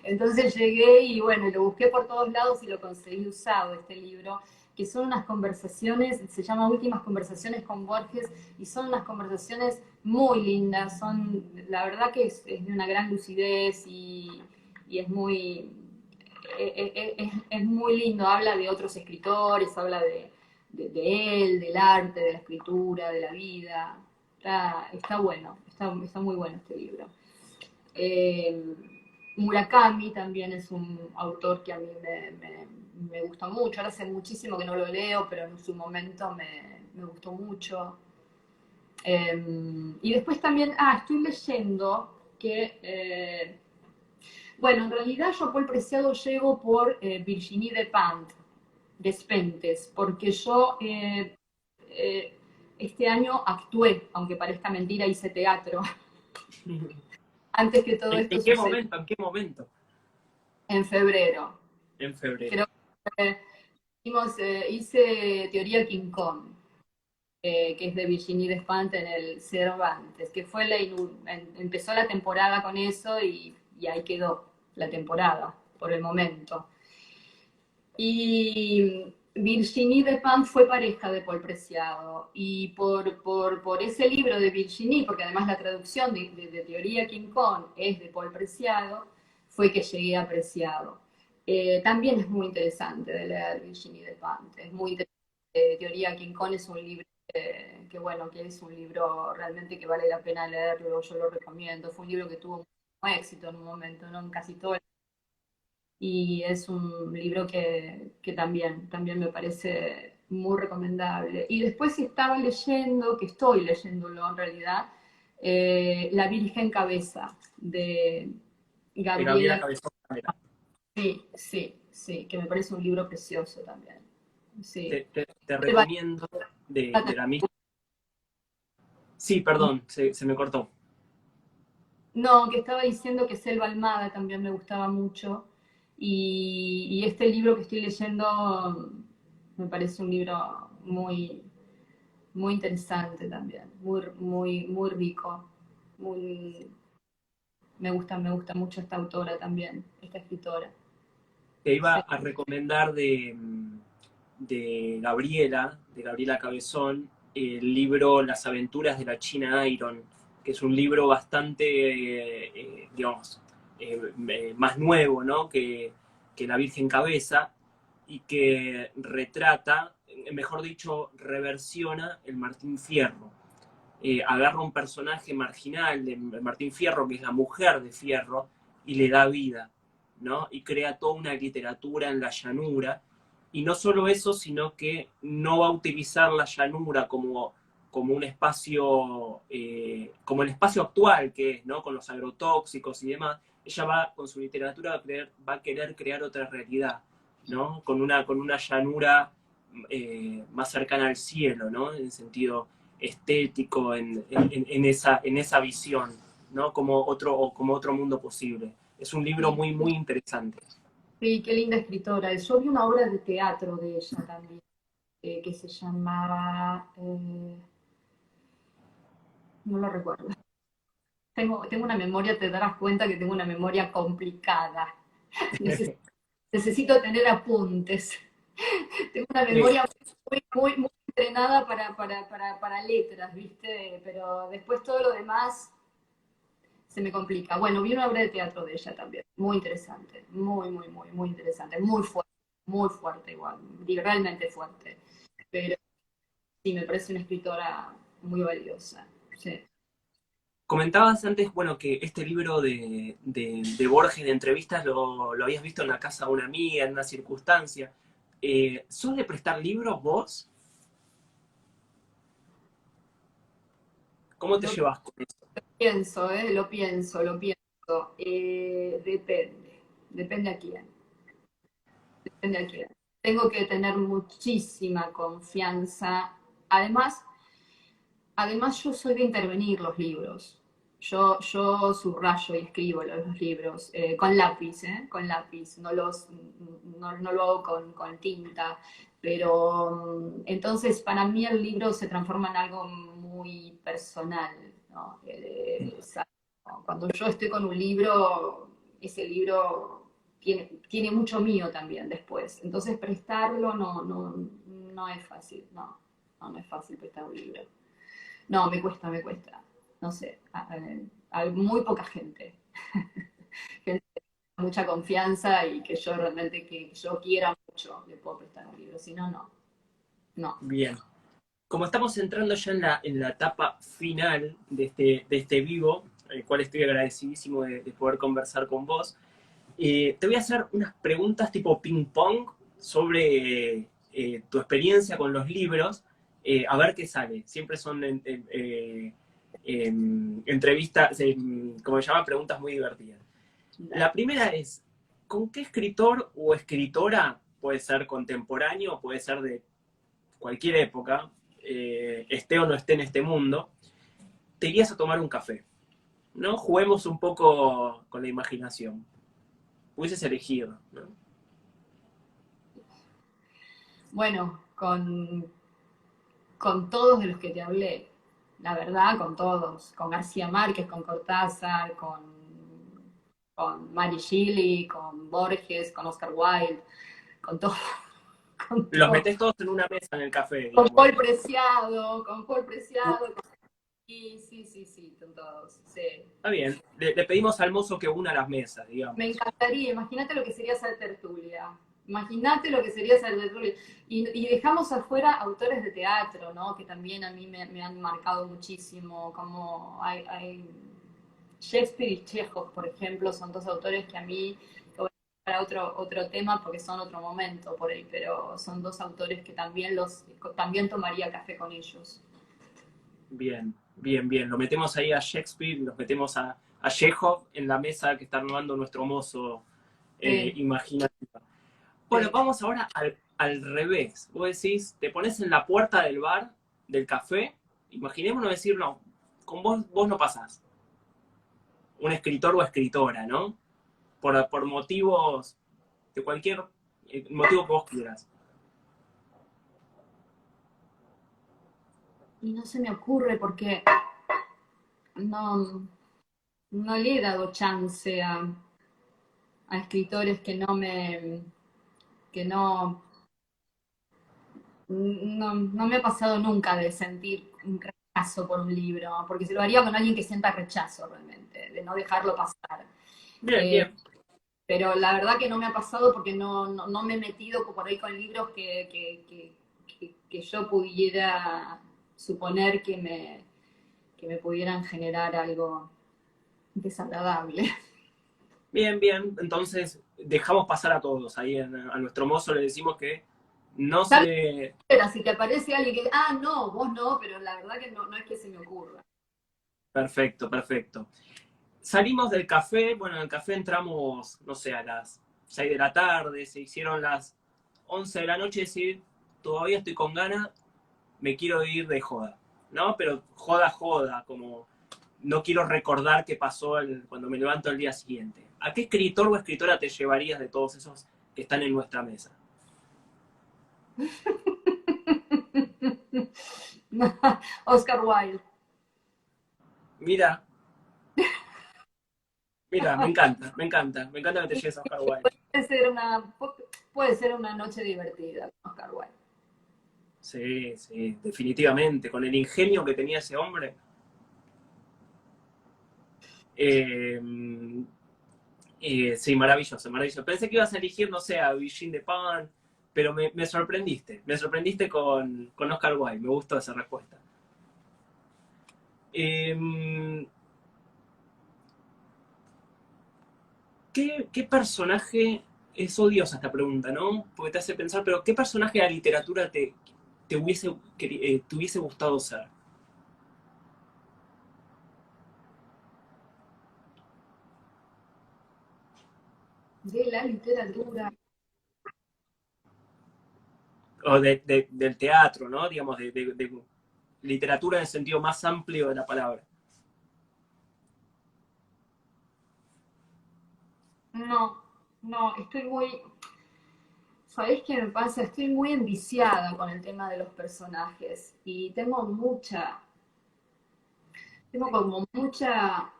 entonces llegué y bueno, lo busqué por todos lados y lo conseguí usado, este libro, que son unas conversaciones, se llama Últimas conversaciones con Borges, y son unas conversaciones muy lindas, la verdad que es de una gran lucidez y es muy lindo, habla de otros escritores, habla de él, del arte, de la escritura, de la vida. Está bueno, está muy bueno este libro. Eh, Murakami también es un autor que a mí me gusta mucho. Ahora hace muchísimo que no lo leo, pero en su momento me gustó mucho. Y después también, estoy leyendo que, bueno, en realidad yo a Paul Preciado llego por Virginie Despentes, porque yo este año actué, aunque parezca mentira, hice teatro, antes que todo esto ¿En qué sucediera, momento? ¿En qué momento? en febrero. En febrero. Creo que hice Teoría King Kong, que es de Virginie Despentes en el Cervantes, que fue empezó la temporada con eso y ahí quedó la temporada por el momento. Y Virginie Despentes fue pareja de Paul Preciado y por ese libro de Virginie, porque además la traducción de Teoría King Kong es de Paul Preciado, fue que llegué a Preciado. También es muy interesante de leer Virginie Despentes, es muy interesante. Teoría King Kong es un libro bueno, que es un libro realmente que vale la pena leerlo, yo lo recomiendo. Fue un libro que tuvo mucho éxito en un momento, ¿no? En casi todo y es un libro que también me parece muy recomendable. Y después estaba leyendo, que estoy leyéndolo en realidad, La Virgen Cabeza, de De Gabriela Gabriela. Cabezón Cabrera. Sí, sí, sí, que me parece un libro precioso también. Sí. Te recomiendo de la misma. Sí, perdón, se me cortó. No, que estaba diciendo que Selva Almada también me gustaba mucho. Y este libro que estoy leyendo me parece un libro muy interesante también, muy rico. Muy, me gusta mucho esta autora también, esta escritora. Te Sí. iba a recomendar de Gabriela Cabezón, el libro Las aventuras de la China Iron, que es un libro bastante, digamos, más nuevo, ¿no? que La Virgen Cabeza, y que retrata, mejor dicho, reversiona el Martín Fierro. Agarra un personaje marginal de Martín Fierro, que es la mujer de Fierro, y le da vida, ¿no? Y crea toda una literatura en la llanura. Y no solo eso, sino que no va a utilizar la llanura como un espacio, como el espacio actual que es, ¿no? Con los agrotóxicos y demás. Ella va, con su literatura, va a querer crear otra realidad. ¿no? Con una llanura más cercana al cielo, ¿no? En el sentido estético, en esa visión, ¿no? Como otro mundo posible. Es un libro Sí, muy, muy interesante. sí, qué linda escritora. Yo vi una obra de teatro de ella también, que se llamaba, no lo recuerdo. Tengo una memoria, te darás cuenta que tengo una memoria complicada. Neces- Necesito tener apuntes. Tengo una Eh, memoria muy, muy, muy entrenada para letras, ¿viste? Pero después todo lo demás se me complica. Bueno, vi una obra de teatro de ella también. Muy interesante. Muy, muy, muy, muy interesante. Muy fuerte igual. Realmente fuerte. Pero sí, me parece una escritora muy valiosa. Sí. Comentabas antes, bueno, que este libro de Borges de entrevistas lo habías visto en la casa de una amiga, en una circunstancia. ¿Sos de prestar libros vos? ¿Cómo te Lo llevas con eso? pienso, lo pienso, lo pienso. Depende. Depende a quién. Depende a quién. Tengo que tener muchísima confianza. Además, Además, yo soy de intervenir los libros. Yo subrayo y escribo los libros con lápiz, ¿eh? Con lápiz. No lo hago con tinta. Pero entonces, para mí el libro se transforma en algo muy personal, ¿no? Cuando yo estoy con un libro, ese libro tiene mucho mío también después. Entonces, prestarlo no es fácil, no es fácil prestar un libro. No, me cuesta, me cuesta. No sé, a muy poca gente. Gente con mucha confianza y que yo realmente, que yo quiera mucho, le puedo prestar un libro. Si no, no. No. Bien. Como estamos entrando ya en la etapa final de este vivo, el cual estoy agradecidísimo de poder conversar con vos, te voy a hacer unas preguntas tipo ping-pong sobre tu experiencia con los libros, a ver qué sale. Siempre son entrevistas, como se llama, preguntas muy divertidas. La Dale. primera es, ¿con qué escritor o escritora, puede ser contemporáneo, puede ser de cualquier época, esté o no esté en este mundo, te irías a tomar un café? ¿No? Juguemos un poco con la imaginación. Hubieses elegido, ¿no? Bueno, con todos de los que te hablé, la verdad, con todos. Con García Márquez, con Cortázar, con Mary Shelley, con Borges, con Oscar Wilde, con todo, con Los todo. metés todos en una mesa en el café, digamos. Con Paul Preciado, sí, sí, sí, sí, con todos, sí. Está bien. Le pedimos al mozo que una las mesas, Me digamos. encantaría, imagínate lo que sería ser tertulia. Imagínate lo que sería ser tertulia. Y dejamos afuera autores de teatro, ¿no? Que también a mí me han marcado muchísimo, como hay Shakespeare y Chekhov, por ejemplo, son dos autores que a mí, que voy a para otro tema porque son otro momento por ahí, pero son dos autores que también tomaría café con ellos. Bien, bien, bien. Lo metemos ahí a Shakespeare, los metemos a Chekhov en la mesa que está armando nuestro mozo Sí, imaginativo. Bueno, sí. vamos ahora al revés. Vos decís, te pones en la puerta del bar, del café, imaginémonos decir, no, con vos no pasás. Un escritor o escritora, ¿no? Por motivos, de cualquier motivo que vos quieras. Y no se me ocurre porque no, no le he dado chance a escritores que no me ha pasado nunca de sentir un rechazo por un libro, porque se lo haría con alguien que sienta rechazo realmente, de no dejarlo pasar. Bien, Eh, bien. pero la verdad que no me ha pasado porque no me he metido por ahí con libros que yo pudiera suponer que me pudieran generar algo desagradable. Bien, bien. Entonces, dejamos pasar a todos. Ahí a nuestro mozo le decimos que no Tal se. vez si te aparece alguien que, no, vos no, pero la verdad que no es que se me ocurra. Perfecto, perfecto. Salimos del café, bueno, en el café entramos, no sé, a las 6 de la tarde, se hicieron las 11 de la noche y decir, todavía estoy con ganas, me quiero ir de joda, ¿no? Pero joda, joda, como no quiero recordar qué pasó cuando me levanto el día siguiente. ¿A qué escritor o escritora te llevarías de todos esos que están en nuestra mesa? Oscar Wilde. Mira, mira, me encanta, me encanta, me encanta que te lleves a Oscar Wilde. Puede ser una noche divertida, Oscar Wilde. Sí, sí, definitivamente, con el ingenio que tenía ese hombre. Eh, sí, maravilloso, maravilloso. Pensé que ibas a elegir, no sé, a Virgin de Pan, pero me sorprendiste con Oscar Wilde, me gustó esa respuesta. Eh, ¿qué personaje, es odiosa esta pregunta, ¿no? Porque te hace pensar, pero ¿qué personaje de la literatura te hubiese gustado ser? De la literatura. O del teatro, ¿no? Digamos, de literatura en el sentido más amplio de la palabra. No, no, estoy muy. ¿Sabés qué me pasa? Estoy muy enviciada con el tema de los personajes y tengo como Mucha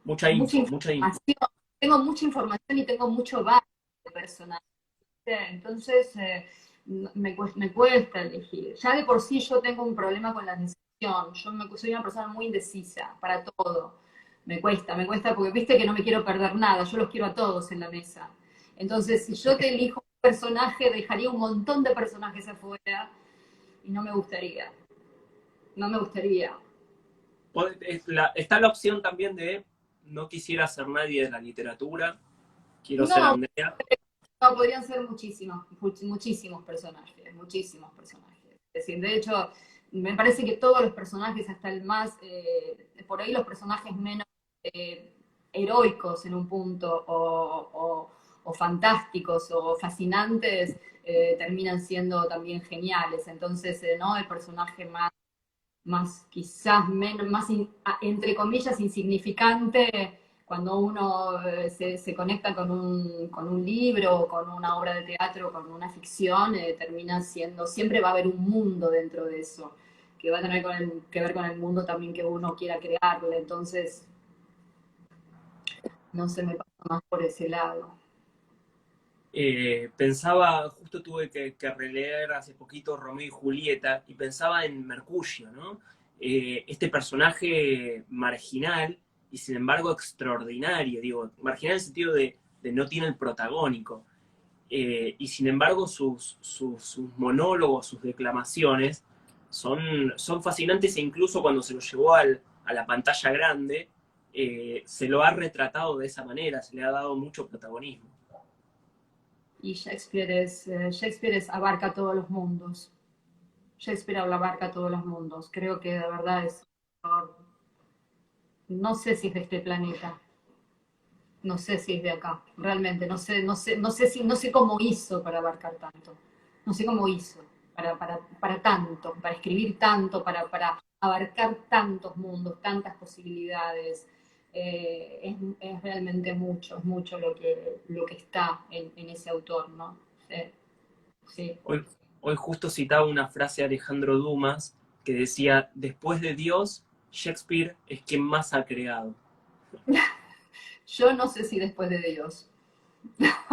mucha info, mucha info. información, tengo mucha información y tengo mucho bagaje de personajes. Entonces, me cuesta elegir. Ya de por sí yo tengo un problema con la decisión. Soy una persona muy indecisa para todo. Me cuesta porque viste que no me quiero perder nada. Yo los quiero a todos en la mesa. Entonces, si yo te elijo un personaje, dejaría un montón de personajes afuera y no me gustaría. No me gustaría. Está la opción también de no quisiera ser nadie de la literatura, quiero ser No, Andrea. no, podrían ser muchísimos personajes, muchísimos personajes. Es decir, de hecho, me parece que todos los personajes, hasta el más, por ahí los personajes menos eh, heroicos en un punto, o fantásticos, o fascinantes, terminan siendo también geniales. Entonces, ¿no? El personaje más quizás menos, entre comillas, insignificante, cuando uno se conecta con un libro, o con una obra de teatro, con una ficción, termina siendo, siempre va a haber un mundo dentro de eso, que va a tener que ver con el mundo también que uno quiera crearle. Entonces, no se me pasa más por ese lado. Pensaba, justo tuve que releer hace poquito Romeo y Julieta y pensaba en Mercurio, ¿no? Este personaje marginal y sin embargo extraordinario, digo, marginal en el sentido de no tiene el protagónico. Y sin embargo sus monólogos, sus declamaciones son fascinantes e incluso cuando se lo llevó a la pantalla grande, se lo ha retratado de esa manera, se le ha dado mucho protagonismo. Y Shakespeare abarca todos los mundos. Shakespeare abarca todos los mundos. Creo que de verdad es, no sé si es de este planeta, no sé si es de acá, realmente, no sé cómo hizo para abarcar tanto, no sé cómo hizo para tanto, para escribir tanto, para abarcar tantos mundos, tantas posibilidades. Es realmente mucho, es mucho lo que está en ese autor, ¿no? Sí, sí. Hoy, hoy justo citaba una frase de Alejandro Dumas que decía, después de Dios, Shakespeare es quien más ha creado. Yo no sé si después de Dios.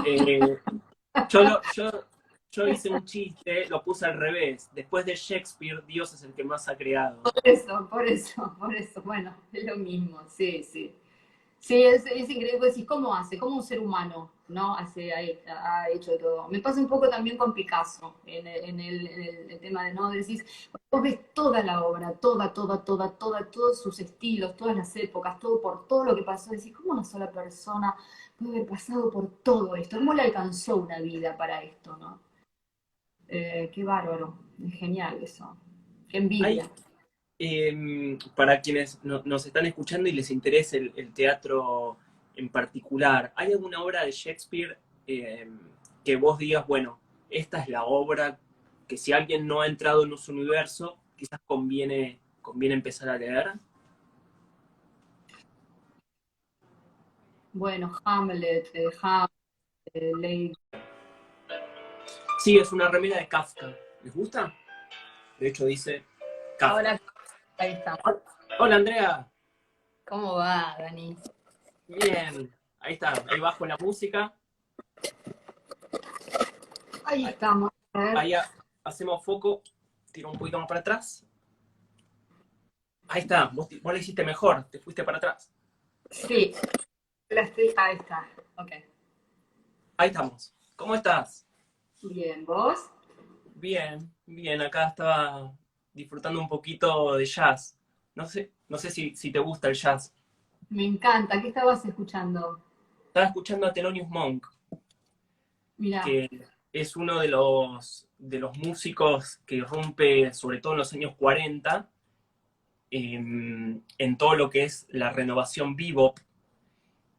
Eh, yo, lo- yo, yo hice un chiste, lo puse al revés. Después de Shakespeare, Dios es el que más ha creado. Por eso, bueno, es lo mismo, sí, sí. Sí, es increíble, pues decís, ¿cómo hace? ¿Cómo un ser humano, no? Ha hecho todo. Me pasa un poco también con Picasso, el tema de, ¿no? Decís, vos ves toda la obra, todos sus estilos, todas las épocas, por todo lo que pasó, decís, ¿cómo una sola persona puede haber pasado por todo esto? ¿Cómo le alcanzó una vida para esto, no? Qué bárbaro, es genial eso. Qué envidia. Hay, para quienes nos están escuchando y les interesa el teatro en particular? ¿Hay alguna obra de Shakespeare que vos digas, bueno, esta es la obra que si alguien no ha entrado en su universo, quizás conviene empezar a leer? Bueno, Hamlet, Lady. Sí, es una remera de Kafka. ¿Les gusta? De hecho dice Kafka. Ahora, ahí está. Hola Andrea. ¿Cómo va, Dani? Bien. Ahí está. Ahí bajo la música. Ahí Ahí, estamos. A ver. ahí hacemos foco. Tiro un poquito más para atrás. Ahí está. Vos lo hiciste mejor. Te fuiste para atrás. Sí, ahí está. Ok. Ahí estamos. ¿Cómo estás? Bien, ¿vos? Bien, bien. Acá estaba disfrutando un poquito de jazz. No sé si te gusta el jazz. Me encanta. ¿Qué estabas escuchando? Estaba escuchando a Thelonious Monk, Mira, que es uno de los músicos que rompe, sobre todo en los años 40, en todo lo que es la renovación bebop.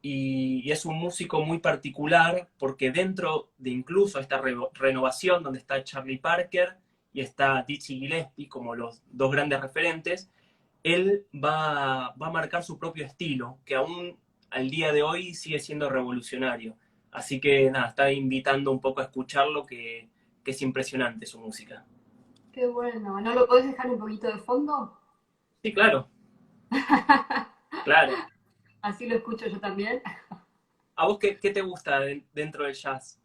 Y es un músico muy particular porque dentro de incluso esta renovación donde está Charlie Parker y está Dizzy Gillespie como los dos grandes referentes, él va a marcar su propio estilo, que aún al día de hoy sigue siendo revolucionario. Así que nada, está invitando un poco a escucharlo, que es impresionante su música. qué bueno. ¿No lo podés dejar un poquito de fondo? Sí, claro, claro. Así lo escucho yo también. ¿A vos qué te gusta dentro del jazz?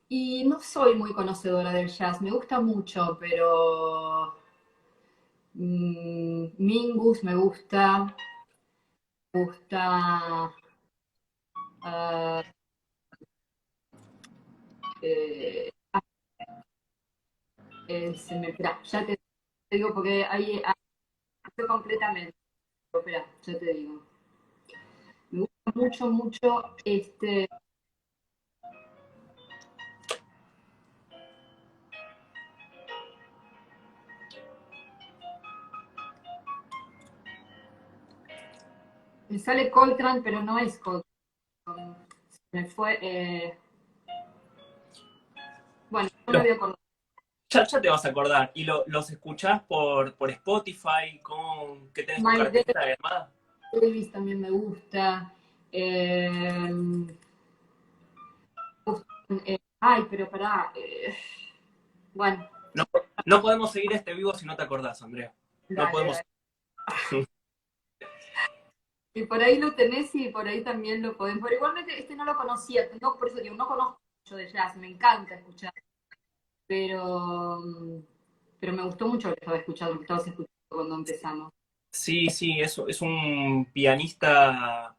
Y no soy muy conocedora del jazz, me gusta mucho, pero Mingus me gusta ah, eh, espera, ya te digo porque estoy completamente, espera, ya te digo. Me gusta mucho, mucho me sale Coltrane, pero no es Coltrane. Me fue, bueno, no me Los voy a acordar. Ya te vas a acordar. ¿Y los escuchás por Spotify? ¿Qué tenés tu Miles carpeta de armada? Davis también me gusta. Eh, ay, pero pará. Bueno, No, no podemos seguir este vivo si no te acordás, Andrea. No dale, podemos. dale. Y por ahí lo tenés y por ahí también lo podés. Pero igualmente este no lo conocía, no, por eso digo, no conozco mucho de jazz, me encanta escuchar. Pero, pero me gustó mucho lo que estaba escuchando, lo que estabas escuchando cuando empezamos. Sí, sí, es un pianista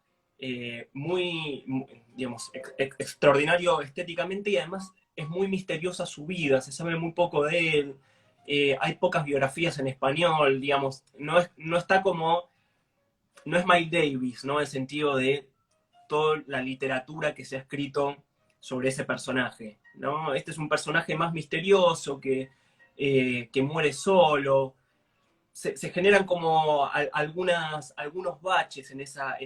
digamos, extraordinario estéticamente y además es muy misteriosa su vida, se sabe muy poco de él. Hay pocas biografías en español, digamos, no está como, no es Miles Davis, ¿no? En el sentido de toda la literatura que se ha escrito sobre ese personaje, ¿no? Este es un personaje más misterioso que muere solo. Se generan como algunos baches en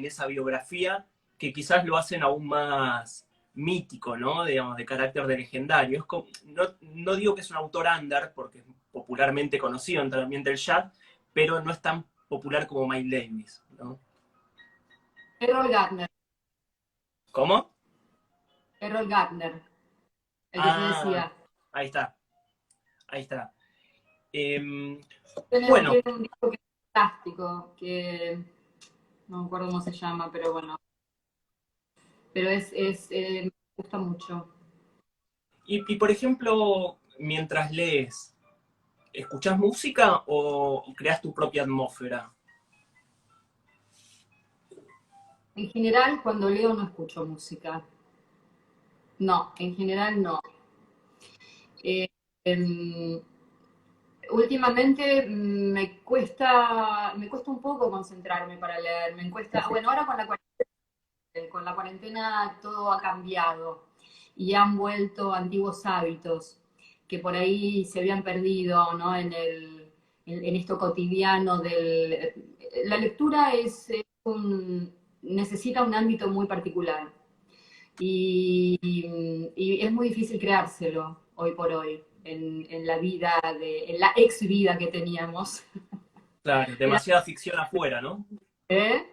esa biografía que quizás lo hacen aún más mítico, ¿no? Digamos, de carácter de legendario. No digo que es un autor under, porque es popularmente conocido entre el ambiente del jazz, pero no es tan popular como Miles Davis, ¿no? Errol Gardner, ¿Cómo? Errol Gardner, el que yo Ah, decía. ahí está, ahí está. Em, Tiene, bueno, tiene un disco que es fantástico, que no me acuerdo cómo se llama, pero bueno. Pero me gusta mucho. y por ejemplo, mientras lees, ¿escuchás música o creas tu propia atmósfera? En general, cuando leo no escucho música. No, en general no. Eh, em, últimamente me cuesta un poco concentrarme para leer. Me cuesta, bueno, ahora con la cuarentena todo ha cambiado y han vuelto antiguos hábitos que por ahí se habían perdido, ¿no? En esto cotidiano la lectura es un, necesita un ámbito muy particular. Y es muy difícil creárselo hoy por hoy, en la vida, en la ex vida que teníamos. Claro, Era, demasiada ficción afuera, ¿no? ¿eh?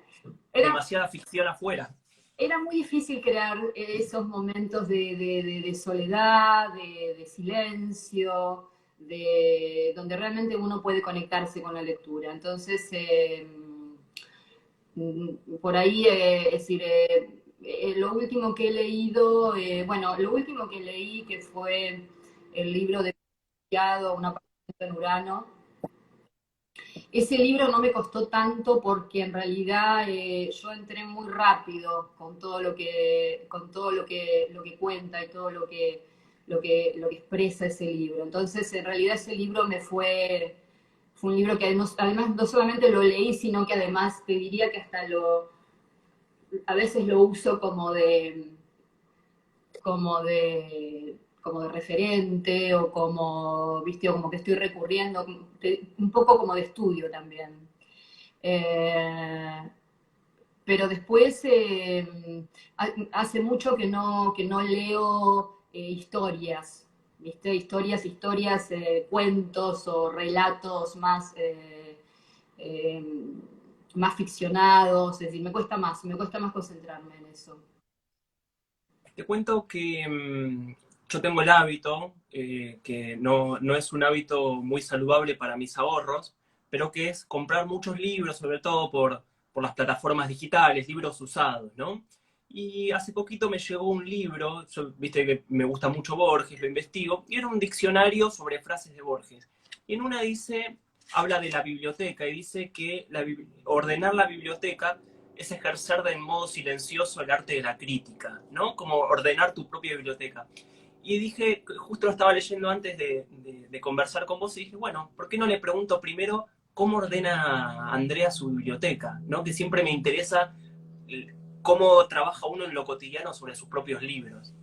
Era, Demasiada ficción afuera. era muy difícil crear esos momentos de soledad, de silencio, donde realmente uno puede conectarse con la lectura. Entonces, por ahí, es decir, lo último que he leído, bueno, lo último que leí que fue el libro de Una pasión en Urano. Ese libro no me costó tanto porque en realidad yo entré muy rápido con todo lo que cuenta y todo lo que expresa ese libro. Entonces, en realidad ese libro fue un libro que además no solamente lo leí, sino que además te diría que hasta a veces lo uso como de referente o como, ¿viste? O como que estoy recurriendo, un poco como de estudio también. Eh, pero después, hace mucho que no leo historias, ¿viste? Historias, cuentos o relatos eh, más ficcionados, es decir, me cuesta más concentrarme en eso. Te cuento que yo tengo el hábito, que no es un hábito muy saludable para mis ahorros, pero que es comprar muchos libros, sobre todo por las plataformas digitales, libros usados, ¿no? Y hace poquito me llegó un libro, yo, viste que me gusta mucho Borges, lo investigo, y era un diccionario sobre frases de Borges. Y en una dice, habla de la biblioteca y dice que ordenar la biblioteca es ejercer de modo silencioso el arte de la crítica, ¿no? Como ordenar tu propia biblioteca. Y dije, justo lo estaba leyendo antes de conversar con vos, y dije, bueno, ¿por qué no le pregunto primero cómo ordena Andrea su biblioteca? ¿No? Que siempre me interesa cómo trabaja uno en lo cotidiano sobre sus propios libros.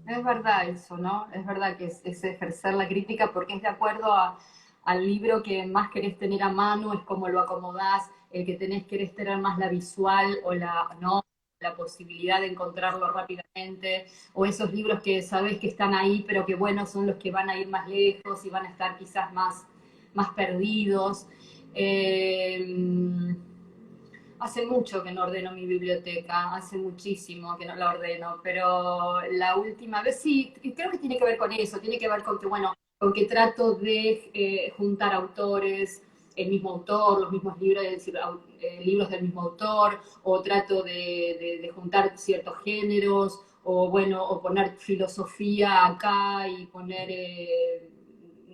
Es verdad eso, ¿no? Es verdad que es ejercer la crítica porque es de acuerdo al libro que más querés tener a mano, es como lo acomodás, el que querés tener más la visual o ¿no? La posibilidad de encontrarlo rápidamente, o esos libros que sabés que están ahí, pero que bueno, son los que van a ir más lejos y van a estar quizás más perdidos. Eh, Hace mucho que no ordeno mi biblioteca, hace muchísimo que no la ordeno, pero la última vez sí, creo que tiene que ver con eso, tiene que ver con que, bueno, con que trato de juntar autores, el mismo autor, los mismos libros, es decir, libros del mismo autor, o trato de juntar ciertos géneros, o bueno, o poner filosofía acá y poner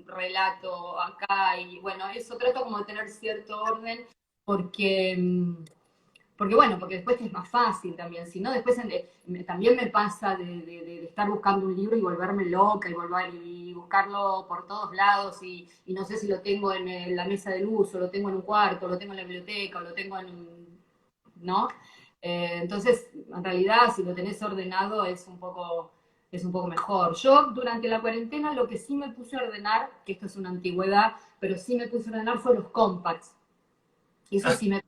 relato acá, y bueno, eso trato como de tener cierto orden porque, bueno, porque después es más fácil también, si no, después también me pasa de estar buscando un libro y volverme loca y buscarlo por todos lados y no sé si lo tengo en la mesa de luz o lo tengo en un cuarto, o lo tengo en la biblioteca o lo tengo ¿no? Entonces, en realidad, si lo tenés ordenado es un poco mejor. Yo durante la cuarentena lo que sí me puse a ordenar, que esto es una antigüedad, pero sí me puse a ordenar fue los compacts. Eso sí me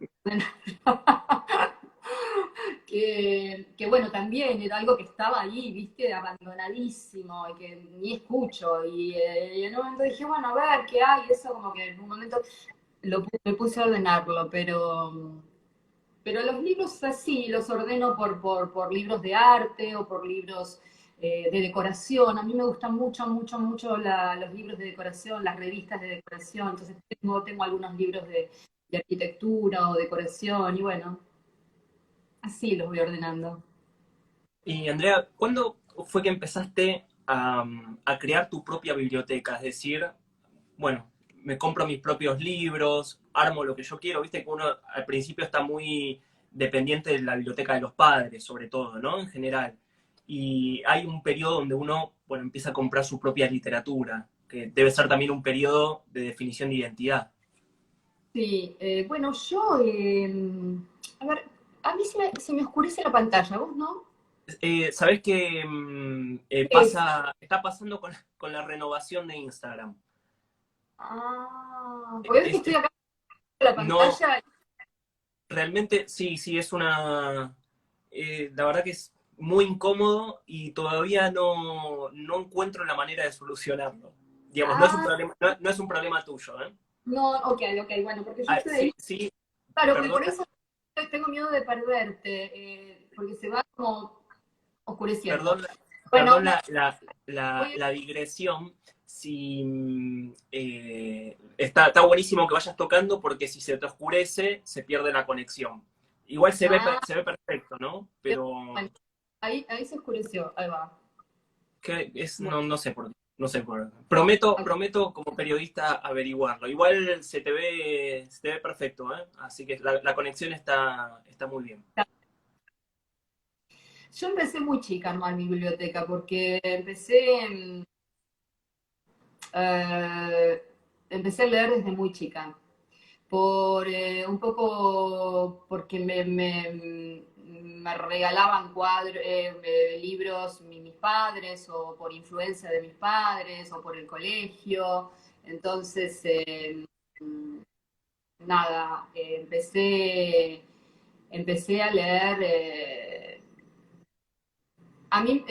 que bueno, también era algo que estaba ahí, viste, abandonadísimo y que ni escucho. Y en un momento dije, bueno, a ver qué hay, eso como que en un momento me puse a ordenarlo, pero los libros así, los ordeno por libros de arte o por libros de decoración. A mí me gustan mucho, mucho, mucho los libros de decoración, las revistas de decoración. Entonces tengo algunos libros de arquitectura o decoración y bueno, así los voy ordenando. Y Andrea, ¿cuándo fue que empezaste a crear tu propia biblioteca? Es decir, bueno, me compro mis propios libros, armo lo que yo quiero. Viste que uno al principio está muy dependiente de la biblioteca de los padres, sobre todo, ¿no? En general. Y hay un periodo donde uno, bueno, empieza a comprar su propia literatura, que debe ser también un periodo de definición de identidad. Sí, bueno, a ver, a mí se me oscurece la pantalla, ¿vos no? ¿Sabés que Es, está pasando con la renovación de Instagram? porque ves que estoy acá en la Es- pantalla. realmente sí, sí, es una... la verdad que es muy incómodo y todavía no encuentro la manera de solucionarlo. Digamos, no es un Ah, problema, no es un problema tuyo, ¿eh? no, ok, ok, bueno, porque yo Ah, estoy sí, ahí. sí, Claro, que perdón, por eso tengo miedo de perderte, porque se va como oscureciendo. perdón, Bueno, perdón voy la digresión. Si, está buenísimo que vayas tocando porque si se te oscurece, se pierde la conexión. Igual ah, se ve perfecto, ¿no? bueno, Pero ahí se oscureció, ahí va. Bueno, no sé por qué. No sé por qué. ok. Prometo como periodista averiguarlo. Igual se te ve perfecto, ¿eh? Así que la conexión está muy bien. Yo empecé muy chica a armar mi biblioteca porque eh, empecé a leer desde muy chica. Un poco porque me regalaban libros mis padres, o por influencia de mis padres, o por el colegio. Entonces, nada, empecé a leer. A mí,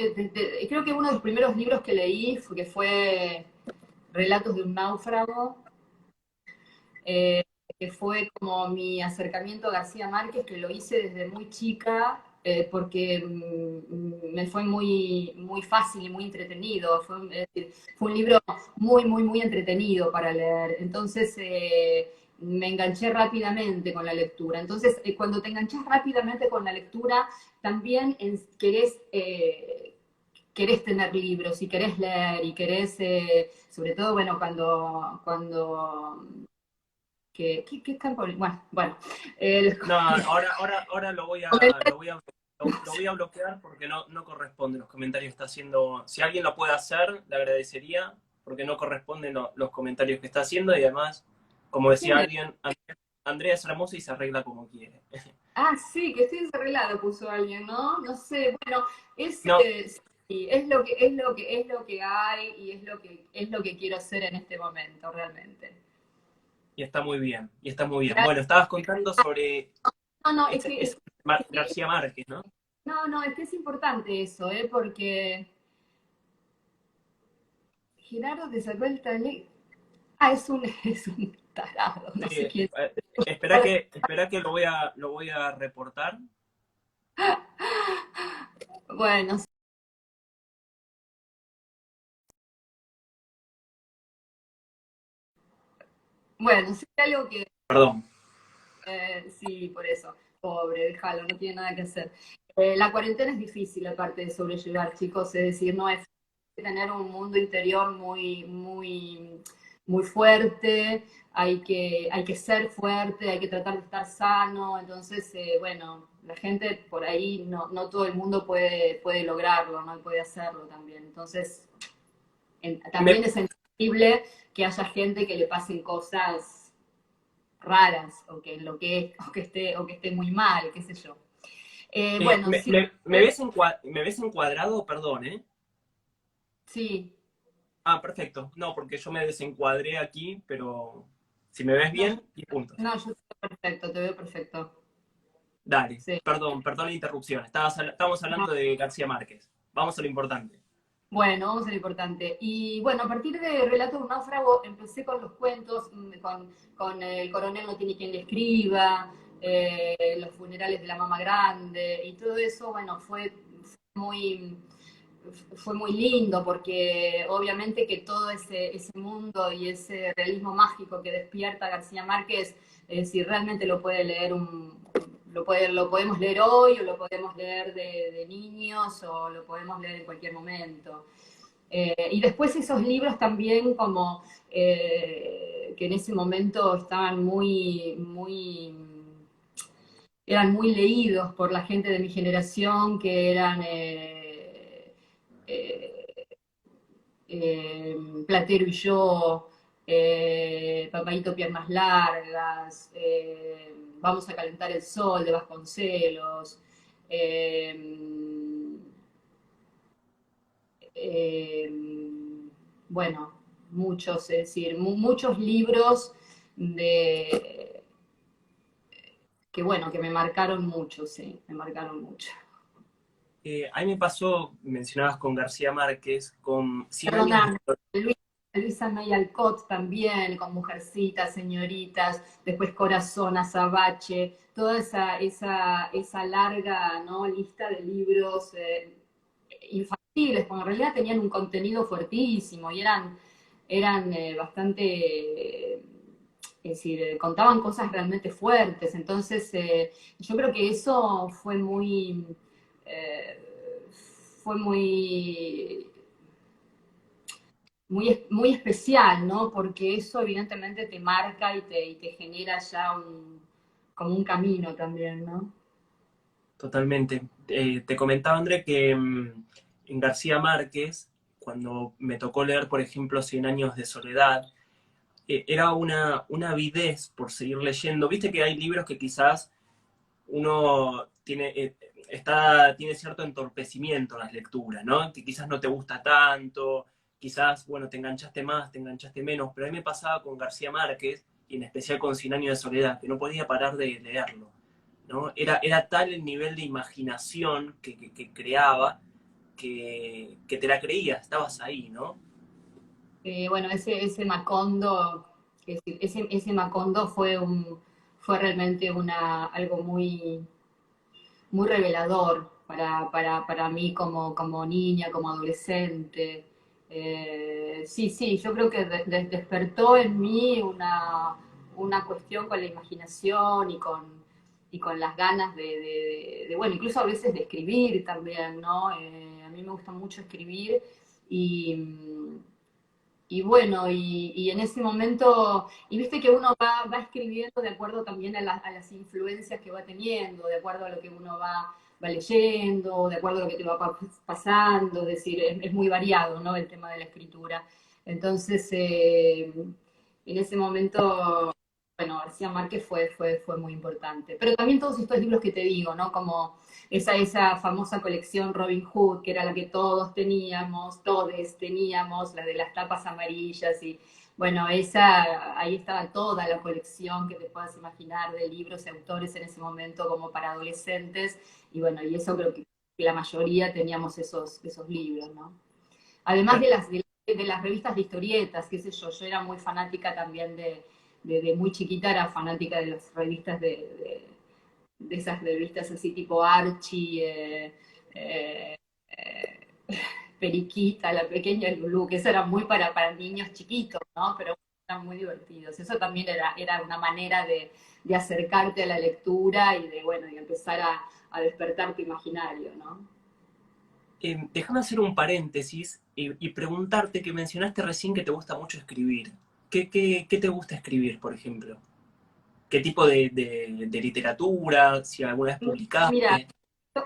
creo que uno de los primeros libros que leí que fue Relatos de un náufrago, eh, que fue como mi acercamiento a García Márquez, que lo hice desde muy chica, porque me fue muy fácil y muy entretenido. Es decir, fue un libro muy entretenido para leer. Entonces, me enganché rápidamente con la lectura. Entonces, cuando te enganchas rápidamente con la lectura, también querés tener libros y querés leer y querés, sobre todo, bueno, cuando ¿qué campo? Bueno, el, No, ahora lo voy a bloquear porque no corresponde los comentarios que está haciendo. Si alguien lo puede hacer, le agradecería porque no corresponden los comentarios que está haciendo y además, como ¿quién decía es? alguien, Andrea es hermosa y se arregla como quiere. Ah, sí, que estoy desarreglado, puso alguien, ¿no? No sé, bueno, No, sí, es lo que hay y es lo que quiero hacer en este momento, realmente. y está muy bien, y está muy bien. Gracias. Bueno, estabas contando sobre No, no, es García Márquez, ¿no? no, es que es importante eso, porque Gerardo te sacó el talento. Ah, es un tarado, Sí, no sé quién. espera que lo voy a reportar. Bueno, bueno, sí, algo que Perdón. sí, por eso. Pobre, déjalo, no tiene nada que hacer. La cuarentena es difícil, aparte de sobrellevar, chicos, es decir, no es fácil tener un mundo interior muy fuerte, hay que ser fuerte, hay que tratar de estar sano, entonces, bueno, la gente por ahí, no todo el mundo puede lograrlo, no puede hacerlo también. Entonces, Me, también es entendible que haya gente que le pasen cosas raras o que esté muy mal, qué sé yo. Bueno, sí, me ves encuadrado? Perdón, ¿eh? sí, Ah, perfecto. No, porque yo me desencuadré aquí, pero si me ves no, bien, 10 puntos. no, yo te veo perfecto. Dale, Sí. perdón la interrupción. Estábamos No. hablando de García Márquez. Vamos a lo importante. Bueno, vamos a lo importante. Y bueno, a partir de Relato de un náufrago empecé con los cuentos, con El coronel no tiene quien le escriba, los funerales de la mamá grande y todo eso, bueno, muy, fue muy lindo porque obviamente que todo ese mundo y ese realismo mágico que despierta García Márquez, si realmente lo puede leer lo podemos leer hoy o lo podemos leer de niños o lo podemos leer en cualquier momento. Y después esos libros también como que en ese momento estaban eran muy leídos por la gente de mi generación, que eran eh, Platero y yo, Papaito Piernas Largas, Vamos a calentar el sol de Vasconcelos, eh, eh, bueno, muchos, es decir, muchos libros de, bueno, que me marcaron mucho, sí, me marcaron mucho. A mí me pasó, mencionabas con García Márquez, con Cien años de Perdóname, Luis- Luisa May Alcott también, con Mujercitas, Señoritas, después Corazón, Azabache, toda esa larga, ¿no?, lista de libros infantiles, porque en realidad tenían un contenido fuertísimo y eran bastante, es decir, contaban cosas realmente fuertes. Entonces, yo creo que eso eh, fue muy especial, ¿no? Porque eso evidentemente te marca y te genera ya como un camino también, ¿no? Totalmente. Te comentaba, André, que en García Márquez, cuando me tocó leer, por ejemplo, Cien años de soledad, era una avidez por seguir leyendo. Viste que hay libros que quizás uno tiene cierto entorpecimiento en las lecturas, ¿no? Que quizás no te gusta tanto, quizás, bueno, te enganchaste más, te enganchaste menos, pero a mí me pasaba con García Márquez, y en especial con Cien años de soledad, que no podía parar de leerlo, ¿no? Era tal el nivel de imaginación que creaba que te la creías, estabas ahí, ¿no? Bueno, ese Macondo, es decir, ese Macondo fue realmente algo muy revelador para mí como niña, como adolescente. Sí, sí, yo creo que despertó en mí una cuestión con la imaginación y con las ganas bueno, incluso a veces de escribir también, ¿no? A mí me gusta mucho escribir y, y bueno, y en ese momento, y viste que uno va escribiendo de acuerdo también a las influencias que va teniendo, de acuerdo a lo que uno va leyendo, de acuerdo a lo que te va pasando, es decir, es muy variado, ¿no? El tema de la escritura. Entonces, en ese momento, bueno, García Márquez fue muy importante. Pero también todos estos libros que te digo, ¿no? Como esa famosa colección Robin Hood, que era la que todos teníamos, la de las tapas amarillas y bueno, ahí estaba toda la colección que te puedas imaginar de libros y autores en ese momento como para adolescentes y bueno, y eso creo que la mayoría teníamos esos libros, ¿no? Además de las revistas de historietas, qué sé yo era muy fanática también de muy chiquita, era fanática de las revistas de esas revistas así tipo Archie, eh, eh, Periquita, La Pequeña Lulú, que eso era muy para niños chiquitos, ¿no? Pero eran muy divertidos. Eso también era una manera de acercarte a la lectura y bueno, y empezar a despertar tu imaginario, ¿no? Déjame hacer un paréntesis y preguntarte que mencionaste recién que te gusta mucho escribir. ¿Qué te gusta escribir, por ejemplo? ¿Qué tipo de literatura? Si alguna vez Mira, publicaste.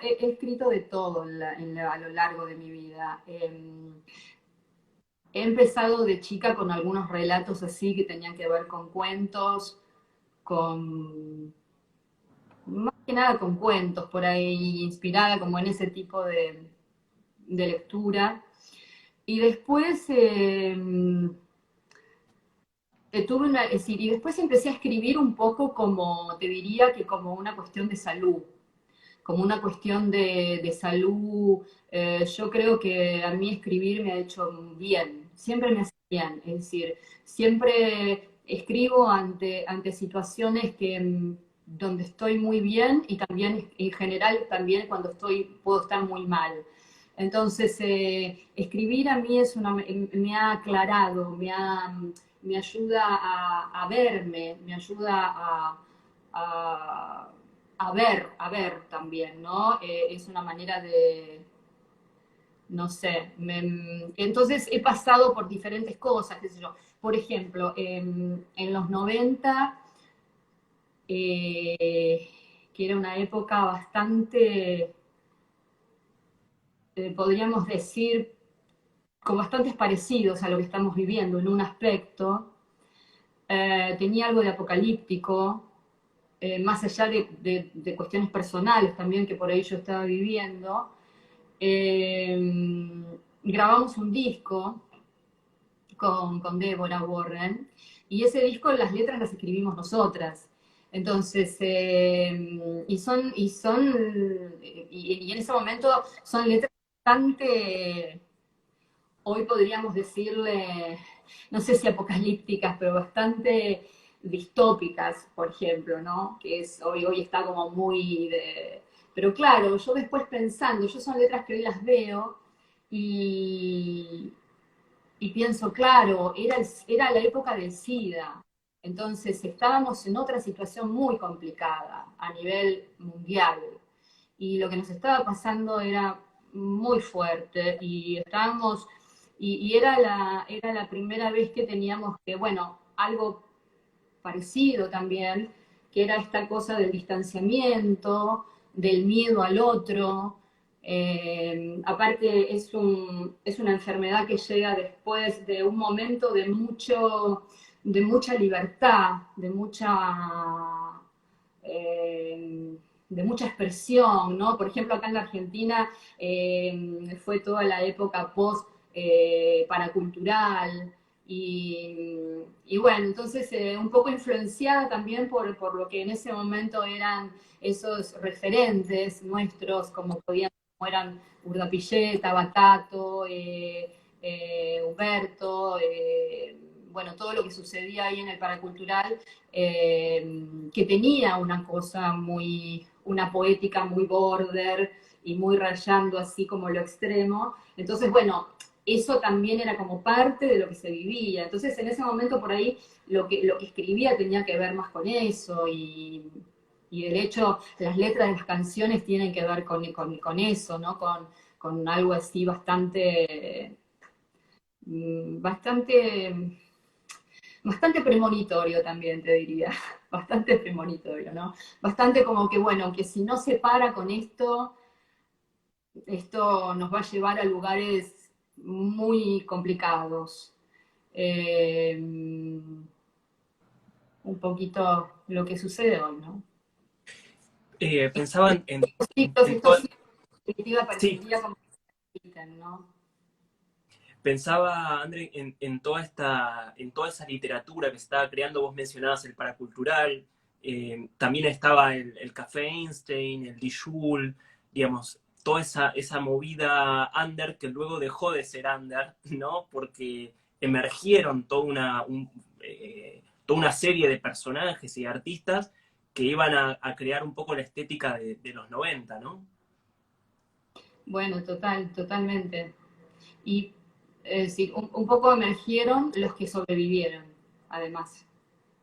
he escrito de todo a lo largo de mi vida. He empezado de chica con algunos relatos así que tenían que ver con cuentos, más que nada con cuentos por ahí, inspirada como en ese tipo de lectura. Y después es decir, y después empecé a escribir un poco como, te diría que como una cuestión de salud, como una cuestión de salud. Yo creo que a mí escribir me ha hecho bien, siempre me hace bien, es decir, siempre escribo ante situaciones donde estoy muy bien y también en general también cuando puedo estar muy mal. Entonces, escribir a mí me ha aclarado, me ayuda a verme, me ayuda a, a ver también, ¿no? Es una manera no sé, entonces he pasado por diferentes cosas, qué sé yo. Por ejemplo, en los 90, que era una época bastante, podríamos decir, con bastantes parecidos a lo que estamos viviendo en un aspecto, tenía algo de apocalíptico, más allá de cuestiones personales también que por ahí yo estaba viviendo. Grabamos un disco con Débora Warren y ese disco las letras las escribimos nosotras. Entonces, y en ese momento son letras bastante, hoy podríamos decirle, no sé si apocalípticas, pero bastante distópicas, por ejemplo, ¿no? Que es, hoy está como muy de... Pero claro, yo después pensando, yo son letras que hoy las veo y, y pienso, claro, era la época del SIDA, entonces estábamos en otra situación muy complicada a nivel mundial y lo que nos estaba pasando era muy fuerte y estábamos, y era la primera vez que teníamos que, bueno, algo parecido también, que era esta cosa del distanciamiento, del miedo al otro. Aparte es una enfermedad que llega después de un momento de mucha libertad, de mucha expresión, ¿no? Por ejemplo, acá en la Argentina fue toda la época post paracultural, y bueno, entonces un poco influenciada también por lo que en ese momento eran esos referentes nuestros, como eran Urdapilleta, Batato, Huberto, bueno, todo lo que sucedía ahí en el paracultural, que tenía una cosa muy, una poética muy border y muy rayando así como lo extremo. Entonces, bueno, eso también era como parte de lo que se vivía. Entonces, en ese momento por ahí lo que escribía tenía que ver más con eso y de hecho las letras de las canciones tienen que ver con eso, ¿no? Con algo así bastante, bastante premonitorio también, te diría. Bastante premonitorio, ¿no? Bastante como que, bueno, que si no se para con esto nos va a llevar a lugares muy complicados. Eh, un poquito lo que sucede hoy, ¿no? Pensaba en Estos toda, ciclos, en definitiva, sí, parecería como que existen, ¿no? pensaba, André, en toda esa literatura que se estaba creando. Vos mencionabas el paracultural, también estaba el Café Einstein, el Dijul, digamos, toda esa movida under que luego dejó de ser under, ¿no? Porque emergieron toda una serie de personajes y artistas que iban a crear un poco la estética de los 90, ¿no? Bueno, totalmente. Y sí, un poco emergieron los que sobrevivieron, además.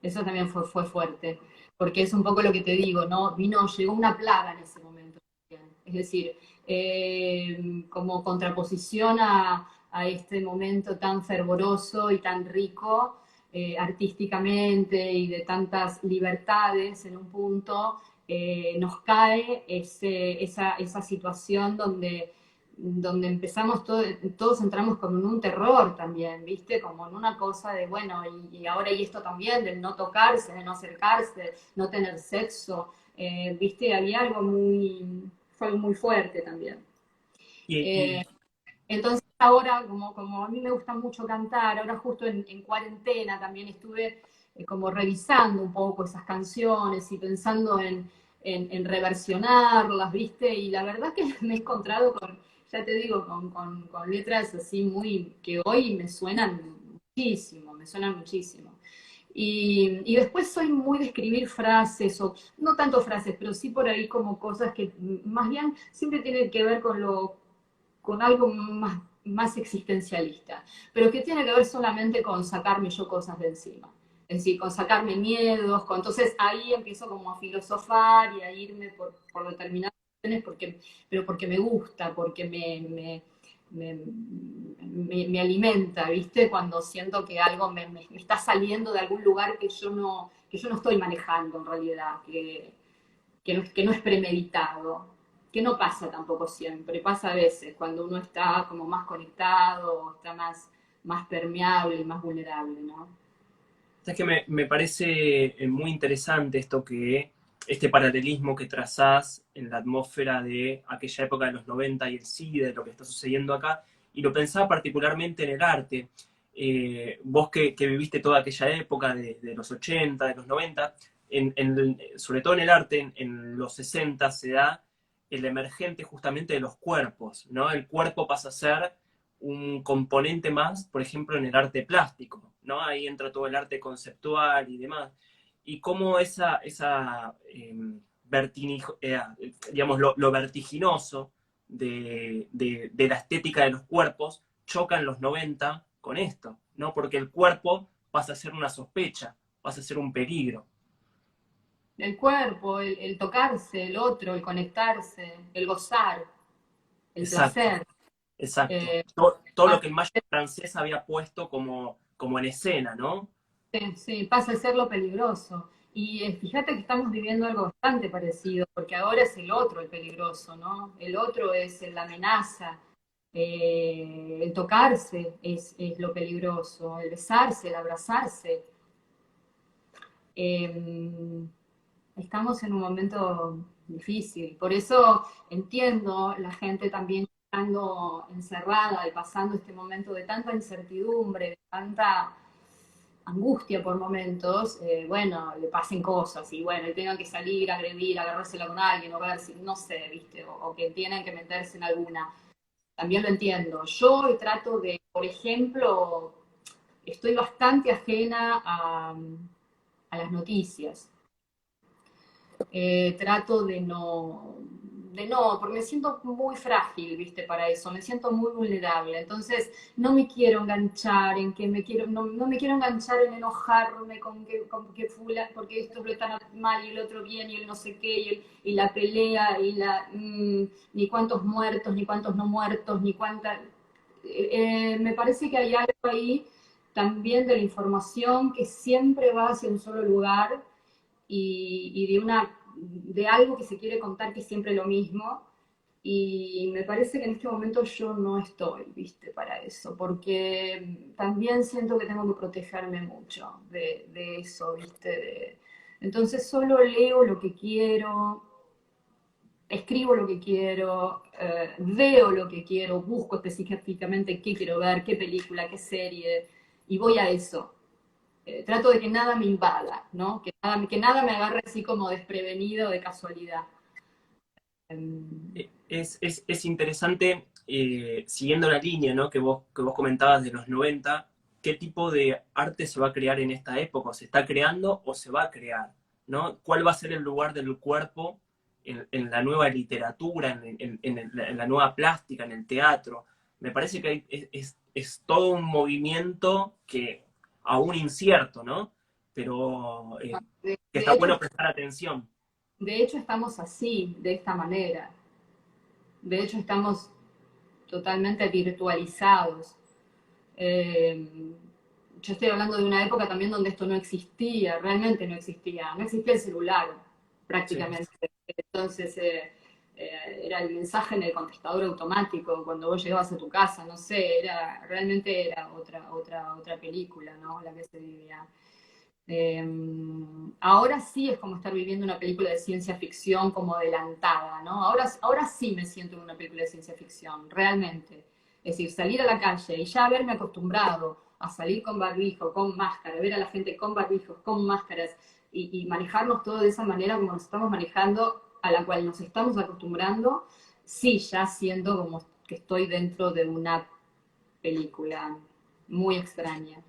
Eso también fue fuerte, porque es un poco lo que te digo, ¿no? Llegó una plaga en ese momento. Es decir, como contraposición a este momento tan fervoroso y tan rico artísticamente y de tantas libertades en un punto, nos cae esa situación donde empezamos todos entramos como en un terror también, ¿viste? Como en una cosa de, bueno, y ahora y esto también, de no tocarse, de no acercarse, no tener sexo, ¿viste? Había fue muy fuerte también. Y, Eh, entonces ahora, como a mí me gusta mucho cantar, ahora justo en cuarentena también estuve como revisando un poco esas canciones y pensando en reversionarlas, ¿viste? Y la verdad que me he encontrado con, ya te digo, con letras así muy, que hoy me suenan muchísimo. Y después soy muy de escribir frases, o no tanto frases, pero sí por ahí como cosas que más bien siempre tienen que ver con algo más existencialista, pero que tiene que ver solamente con sacarme yo cosas de encima. Es decir, con sacarme miedos, entonces ahí empiezo como a filosofar y a irme por determinadas cuestiones, pero porque me gusta, porque me alimenta, ¿viste? Cuando siento que algo me está saliendo de algún lugar que yo no estoy manejando en realidad, que no es premeditado, que no pasa tampoco siempre, pasa a veces cuando uno está como más conectado, o está más permeable y más vulnerable, ¿no? sabes que me parece muy interesante este paralelismo que trazás en la atmósfera de aquella época de los 90 y el SIDA, de lo que está sucediendo acá, y lo pensaba particularmente en el arte. Vos que viviste toda aquella época de los 80, de los 90, sobre todo en el arte, en los 60 se da el emergente justamente de los cuerpos, ¿no? El cuerpo pasa a ser un componente más, por ejemplo, en el arte plástico, ¿no? Ahí entra todo el arte conceptual y demás. Y cómo digamos, lo vertiginoso de la estética de los cuerpos choca en los 90 con esto, ¿no? Porque el cuerpo pasa a ser una sospecha, pasa a ser un peligro. El cuerpo, el tocarse, el otro, el conectarse, el gozar, el Exacto, placer. exacto. Eh, Todo lo que el mayo francés había puesto como en escena, ¿no? sí, pasa a ser lo peligroso. Y fíjate que estamos viviendo algo bastante parecido, porque ahora es el otro el peligroso, ¿no? El otro es la amenaza, el tocarse es lo peligroso, el besarse, el abrazarse. Eh, Estamos en un momento difícil, por eso entiendo la gente también estando encerrada y pasando este momento de tanta incertidumbre, de tanta angustia por momentos, bueno, le pasen cosas y bueno, y tengan que salir, agredir, agarrársela con alguien o ver si, no sé, viste, o que tienen que meterse en alguna. También lo entiendo. Yo trato de, por ejemplo, estoy bastante ajena a las noticias. Trato de no, porque me siento muy frágil, viste, para eso, me siento muy vulnerable, entonces no me quiero enganchar en que me quiero, no me quiero enganchar en enojarme con que fula, porque esto lo está mal y el otro bien y el no sé qué, y la pelea, ni cuántos muertos, ni cuántos no muertos, ni cuánta... me parece que hay algo ahí también de la información que siempre va hacia un solo lugar y de algo que se quiere contar que es siempre lo mismo. Y me parece que en este momento yo no estoy, viste, para eso, porque también siento que tengo que protegerme mucho de eso, viste. Entonces solo leo lo que quiero, escribo lo que quiero, veo lo que quiero, busco específicamente qué quiero ver, qué película, qué serie, y voy a eso. Trato de que nada me invada, ¿no? Que nada me agarre así como desprevenido de casualidad. Es interesante, siguiendo la línea, ¿no? Que vos comentabas de los 90, ¿qué tipo de arte se va a crear en esta época? ¿Se está creando o se va a crear? ¿No? ¿Cuál va a ser el lugar del cuerpo en la nueva literatura, en la nueva plástica, en el teatro? Me parece que es todo un movimiento que aún incierto, ¿no? Pero que De está hecho, bueno prestar atención. de hecho, estamos así, de esta manera. De hecho, estamos totalmente virtualizados. Eh, yo estoy hablando de una época también donde esto no existía, realmente no existía. No existía el celular, Sí. prácticamente. Entonces, era el mensaje en el contestador automático cuando vos llegabas a tu casa, no sé, realmente era otra película, ¿no? La que se vivía. Eh, Ahora sí es como estar viviendo una película de ciencia ficción como adelantada, ¿no? Ahora sí me siento en una película de ciencia ficción, realmente. Es decir, salir a la calle y ya haberme acostumbrado a salir con barbijo, con máscara, ver a la gente con barbijos, con máscaras y manejarnos todo de esa manera como nos estamos manejando, a la cual nos estamos acostumbrando, sí, ya siento como que estoy dentro de una película muy extraña.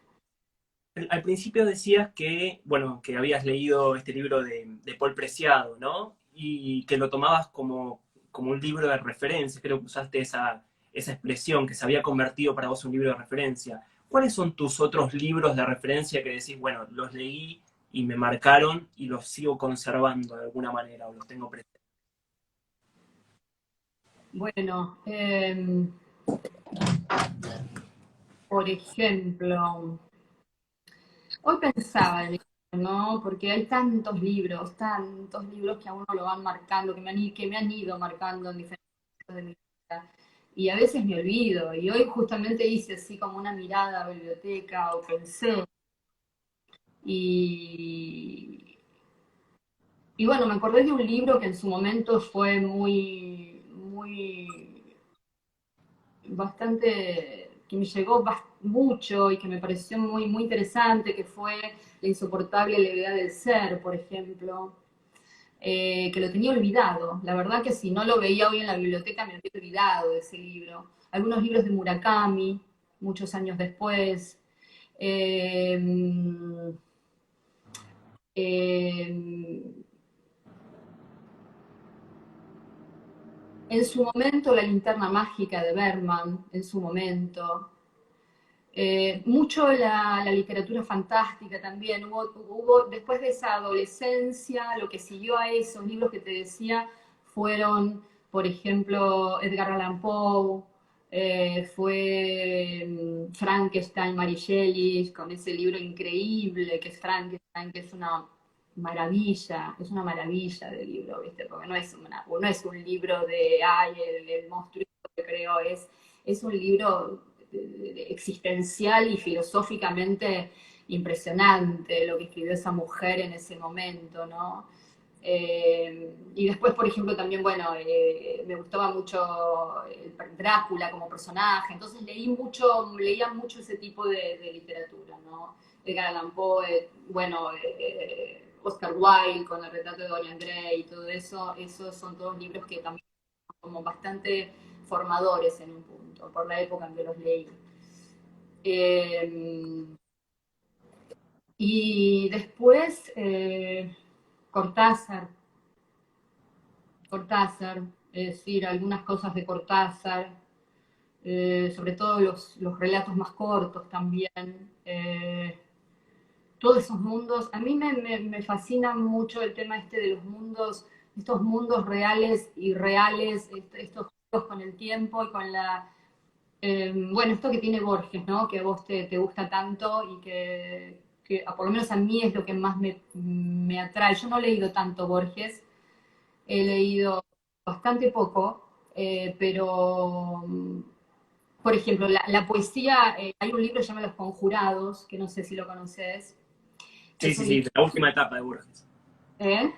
Al principio decías que, bueno, que habías leído este libro de Paul Preciado, ¿no? Y que lo tomabas como un libro de referencia, creo que usaste esa expresión, que se había convertido para vos en un libro de referencia. ¿Cuáles son tus otros libros de referencia que decís, bueno, los leí y me marcaron y los sigo conservando de alguna manera o los tengo presentes? Bueno, por ejemplo, hoy pensaba en esto, ¿no? Porque hay tantos libros que a uno lo van marcando, que me han ido marcando en diferentes momentos de mi vida. Y a veces me olvido. Y hoy justamente hice así como una mirada a la biblioteca o pensé. Y, y bueno, me acordé de un libro que en su momento fue muy, muy, bastante. que me llegó mucho y que me pareció muy, muy interesante, que fue La insoportable levedad del ser, por ejemplo, que lo tenía olvidado. La verdad que si no lo veía hoy en la biblioteca me había olvidado de ese libro. Algunos libros de Murakami, muchos años después. Eh, eh, en su momento, La linterna mágica de Bergman, en su momento. Mucho la literatura fantástica también. Después de esa adolescencia, lo que siguió a esos libros que te decía fueron, por ejemplo, Edgar Allan Poe, fue Frankenstein, Mary Shelley, con ese libro increíble que es Frankenstein, que es una maravilla de libro, ¿viste? Porque no es un libro de, ay, el monstruo que creo, es un libro existencial y filosóficamente impresionante lo que escribió esa mujer en ese momento, ¿no? Y después, por ejemplo, también, bueno, me gustaba mucho Drácula como personaje, entonces leía mucho ese tipo de literatura, ¿no? Edgar Allan Poe, bueno, Oscar Wilde con el retrato de Dorian Gray y todo eso, esos son todos libros que también son como bastante formadores en un punto, por la época en que los leí. Eh, y después, Cortázar, Cortázar, es decir, algunas cosas de Cortázar, sobre todo los relatos más cortos también. Todos esos mundos, a mí me fascina mucho el tema este de los mundos, estos mundos reales y reales, estos juegos con el tiempo y con bueno, esto que tiene Borges, ¿no? Que a vos te gusta tanto y que por lo menos a mí es lo que más me atrae. Yo no he leído tanto Borges, he leído bastante poco, pero, por ejemplo, la poesía, hay un libro que se llama Los Conjurados, que no sé si lo conoces, que Sí, es sí, un sí, libro, de la última etapa de Borges. ¿eh?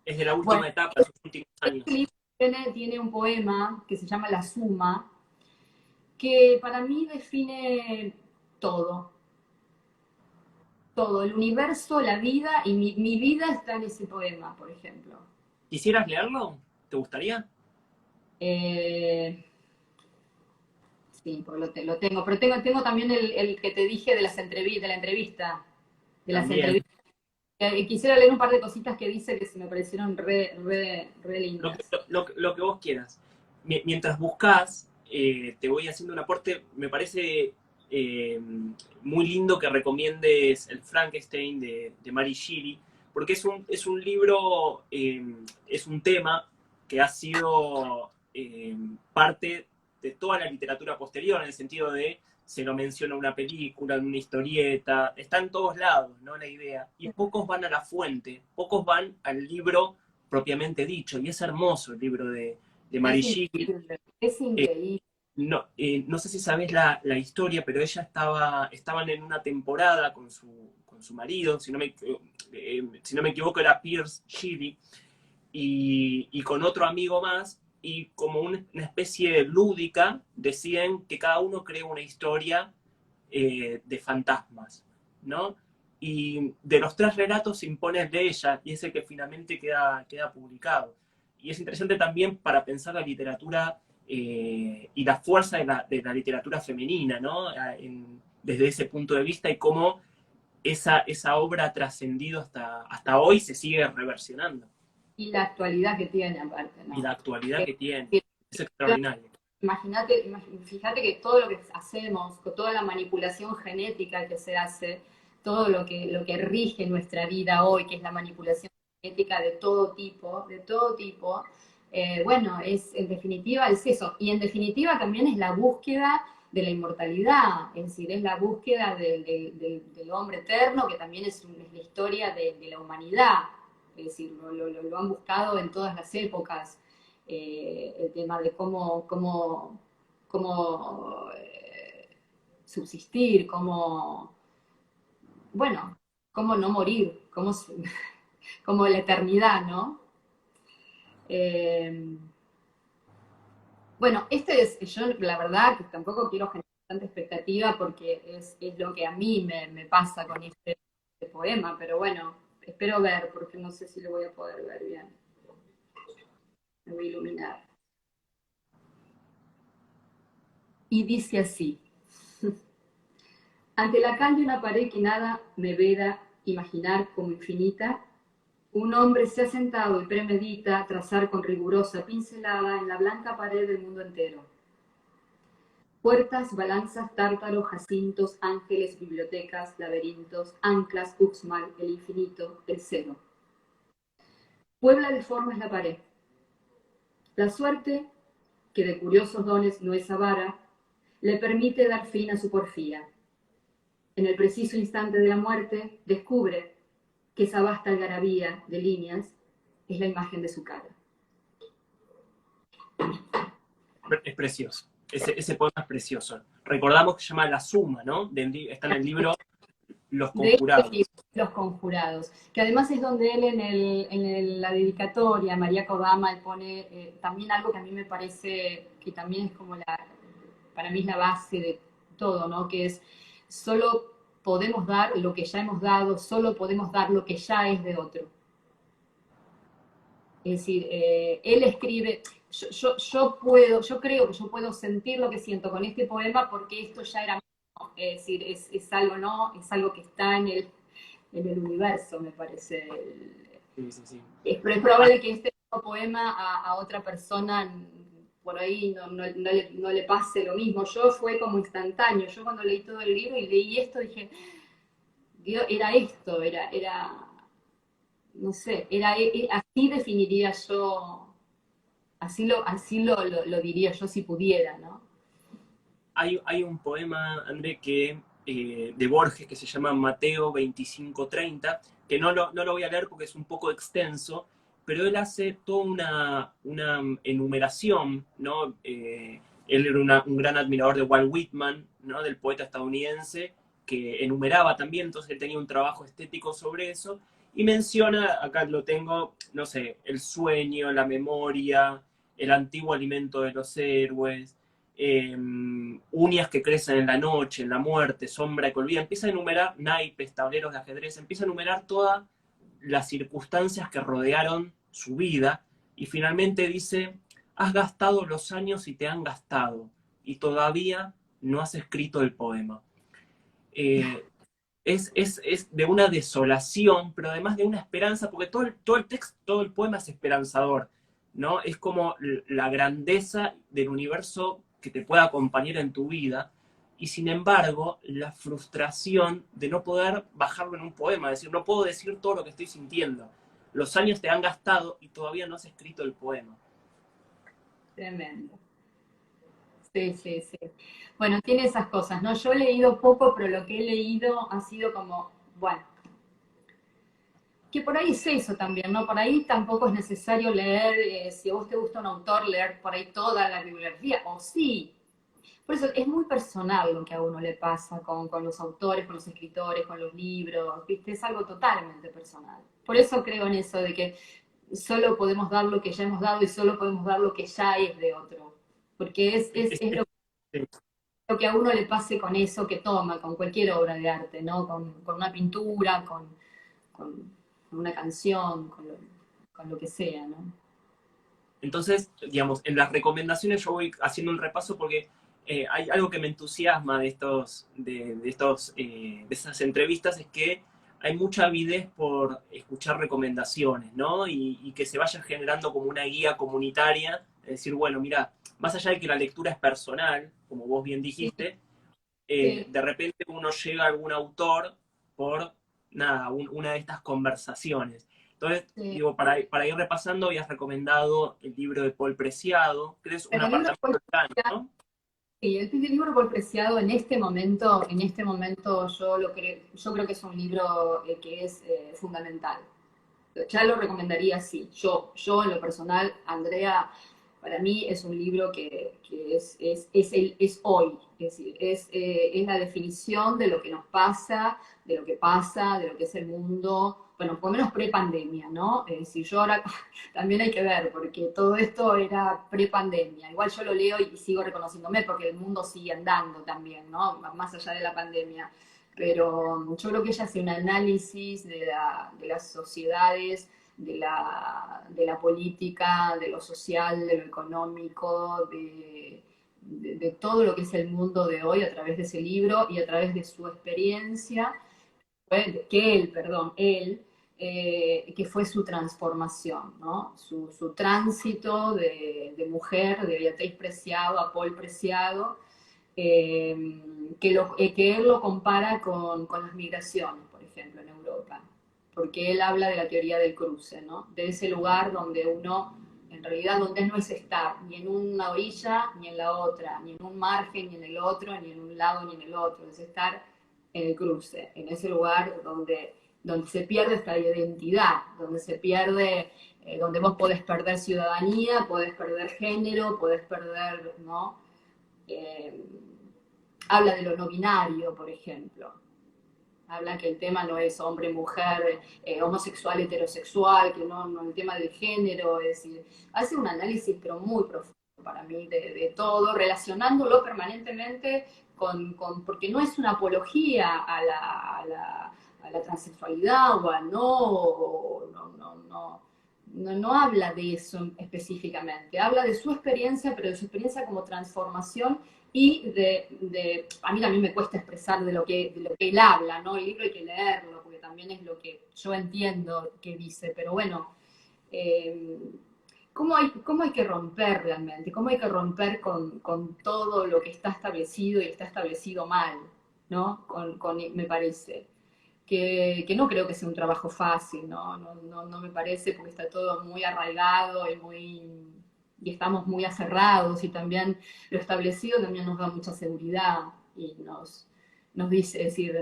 Es de la Bueno, última etapa de sus últimos este años. libro tiene un poema que se llama La Suma, que para mí define todo, todo, el universo, la vida, y mi vida está en ese poema, por ejemplo. ¿Quisieras leerlo? ¿Te gustaría? Eh, sí, pues lo tengo, pero tengo también el que te dije de de la entrevista, de las También. entrevistas. Quisiera leer un par de cositas que dice que se me parecieron re Lo que, lindas. lo que vos quieras. Mientras buscas, te voy haciendo un aporte. Me parece eh, muy lindo que recomiendes el Frankenstein de Mary Shelley, porque es un libro, es un tema que ha sido parte de toda la literatura posterior, en el sentido de se lo menciona en una película, en una historieta, está en todos lados, ¿no? La idea. Y pocos van a la fuente, pocos van al libro propiamente dicho, y es hermoso el libro de Mary Es Shelley. increíble, es Eh, increíble. no, no sé si sabes la historia, pero ella estaban en una temporada con su marido, si no me equivoco era Pierce Shelley, y con otro amigo más, y como una especie lúdica, deciden que cada uno cree una historia de fantasmas, ¿no? Y de los tres relatos se impone el de ella, y es el que finalmente queda publicado. Y es interesante también para pensar la literatura y la fuerza de la literatura femenina, ¿no? Desde ese punto de vista y cómo esa obra ha trascendido hasta hoy, se sigue reversionando. Y la actualidad que tiene aparte, Y ¿no? la actualidad que tiene Que- es extraordinaria. Fíjate que todo lo que hacemos, con toda la manipulación genética que se hace, todo lo que rige nuestra vida hoy, que es la manipulación genética de todo tipo, bueno, en definitiva es eso. Y en definitiva también es la búsqueda de la inmortalidad, es decir, es la búsqueda del hombre eterno, que también es la historia de la humanidad, es decir, lo han buscado en todas las épocas, el tema de cómo subsistir, bueno, cómo no morir, como la eternidad, ¿no? Eh, bueno, yo la verdad que tampoco quiero generalizar, bastante expectativa porque es lo que a mí me pasa con este poema, pero bueno, espero ver, porque no sé si lo voy a poder ver bien. Me voy a iluminar. Y dice así: ante la cal de una pared que nada me veda imaginar como infinita, un hombre se ha sentado y premedita trazar con rigurosa pincelada en la blanca pared del mundo entero. Puertas, balanzas, tártaros, jacintos, ángeles, bibliotecas, laberintos, anclas, uxmal, el infinito, el cero. Puebla de formas la pared. La suerte, que de curiosos dones no es avara, le permite dar fin a su porfía. En el preciso instante de la muerte, descubre que esa vasta algarabía de líneas es la imagen de su cara. Es precioso. Ese poema es precioso. Recordamos que se llama La Suma, ¿no? Está en el libro Los De este Conjurados. libro, Los Conjurados, que además es donde él la dedicatoria, María Kodama, él pone también algo que a mí me parece que también es como para mí es la base de todo, ¿no? Que es solo podemos dar lo que ya hemos dado, solo podemos dar lo que ya es de otro. Es decir, él escribe, yo creo que yo puedo sentir lo que siento con este poema porque esto ya era mío. Es decir, es algo, ¿no? Es algo que está en el universo, me parece. Sí, sí, sí. Es probable que este poema a otra persona por ahí no le pase lo mismo. Yo fue como instantáneo. Yo cuando leí todo el libro y leí esto dije, Dios, era esto, no sé, así definiría yo, así lo diría yo si pudiera, ¿no? Hay un poema, André, de Borges que se llama Mateo 25:30, que no lo voy a leer porque es un poco extenso, pero él hace toda una enumeración, ¿no? Él era un gran admirador de Walt Whitman, ¿no? Del poeta estadounidense, que enumeraba también, entonces él tenía un trabajo estético sobre eso, y menciona, acá lo tengo, no sé, el sueño, la memoria, el antiguo alimento de los héroes, uñas que crecen en la noche, en la muerte, sombra que olvida, empieza a enumerar naipes, tableros de ajedrez, empieza a enumerar todas las circunstancias que rodearon su vida y finalmente dice, has gastado los años y te han gastado y todavía no has escrito el poema. Eh, es de una desolación, pero además de una esperanza, porque todo el texto, todo el poema es esperanzador, ¿no? Es como la grandeza del universo que te pueda acompañar en tu vida, y sin embargo, la frustración de no poder bajarlo en un poema, es decir, no puedo decir todo lo que estoy sintiendo. Los años te han gastado y todavía no has escrito el poema. Tremendo. Sí, sí, sí. Bueno, tiene esas cosas, ¿no? Yo he leído poco, pero lo que he leído ha sido como, bueno, que por ahí es eso también, ¿no? Por ahí tampoco es necesario leer, si a vos te gusta un autor, leer por ahí toda la bibliografía, o sí. Por eso es muy personal lo que a uno le pasa con los autores, con los escritores, con los libros, ¿viste? Es algo totalmente personal. Por eso creo en eso de que solo podemos dar lo que ya hemos dado y solo podemos dar lo que ya es de otro. Porque es lo que a uno le pase con eso que toma, con cualquier obra de arte, ¿no? Con una pintura, con una canción, con lo que sea, ¿no? Entonces, digamos, en las recomendaciones yo voy haciendo un repaso porque hay algo que me entusiasma de esas entrevistas, es que hay mucha avidez por escuchar recomendaciones, ¿no? Y que se vaya generando como una guía comunitaria, es decir, bueno, mira, más allá de que la lectura es personal, como vos bien Sí, dijiste, sí, de repente uno llega a algún autor por, nada, una de estas conversaciones. Entonces, sí. digo, para ir repasando, habías recomendado el libro de Paul Preciado, que es un El libro apartamento extraño, ¿no? sí, el libro por Preciado en este momento yo creo que es un libro que es fundamental. Ya lo recomendaría, sí. Yo en lo personal, Andrea, para mí es un libro que es hoy. Es decir, es la definición de lo que nos pasa, de lo que pasa, de lo que es el mundo, bueno, por lo menos pre-pandemia, ¿no? Es decir, yo ahora también hay que ver, porque todo esto era pre-pandemia. Igual yo lo leo y sigo reconociéndome, porque el mundo sigue andando también, ¿no? Más allá de la pandemia. Pero yo creo que ella hace un análisis de las sociedades, de la política, de lo social, de lo económico, de todo lo que es el mundo de hoy a través de ese libro y a través de su experiencia, que fue su transformación, ¿no? Su tránsito de mujer, de Beatriz Preciado a Paul Preciado, que él lo compara con las migraciones, por ejemplo, en Europa, porque él habla de la teoría del cruce, ¿no? De ese lugar donde uno, en realidad, donde no es estar ni en una orilla ni en la otra, ni en un margen ni en el otro, ni en un lado ni en el otro, es estar en el cruce, en ese lugar donde se pierde esta identidad, donde se pierde, donde vos podés perder ciudadanía, podés perder género, podés perder, ¿no? Eh, Habla de lo no binario, por ejemplo. Habla que el tema no es hombre, mujer, homosexual, heterosexual, que no el tema del género, es decir, hace un análisis pero muy profundo para mí de todo, relacionándolo permanentemente porque no es una apología a la transexualidad o a no habla de eso específicamente, habla de su experiencia, pero de su experiencia como transformación y a mí también me cuesta expresar de lo que él habla, ¿no? El libro hay que leerlo, porque también es lo que yo entiendo que dice, pero bueno, eh, ¿cómo hay que romper realmente? ¿Cómo hay que romper con todo lo que está establecido y está establecido mal, ¿no? Me parece. Que no creo que sea un trabajo fácil, ¿no? No me parece, porque está todo muy arraigado y estamos muy aferrados, y también lo establecido también nos da mucha seguridad y nos dice, es decir,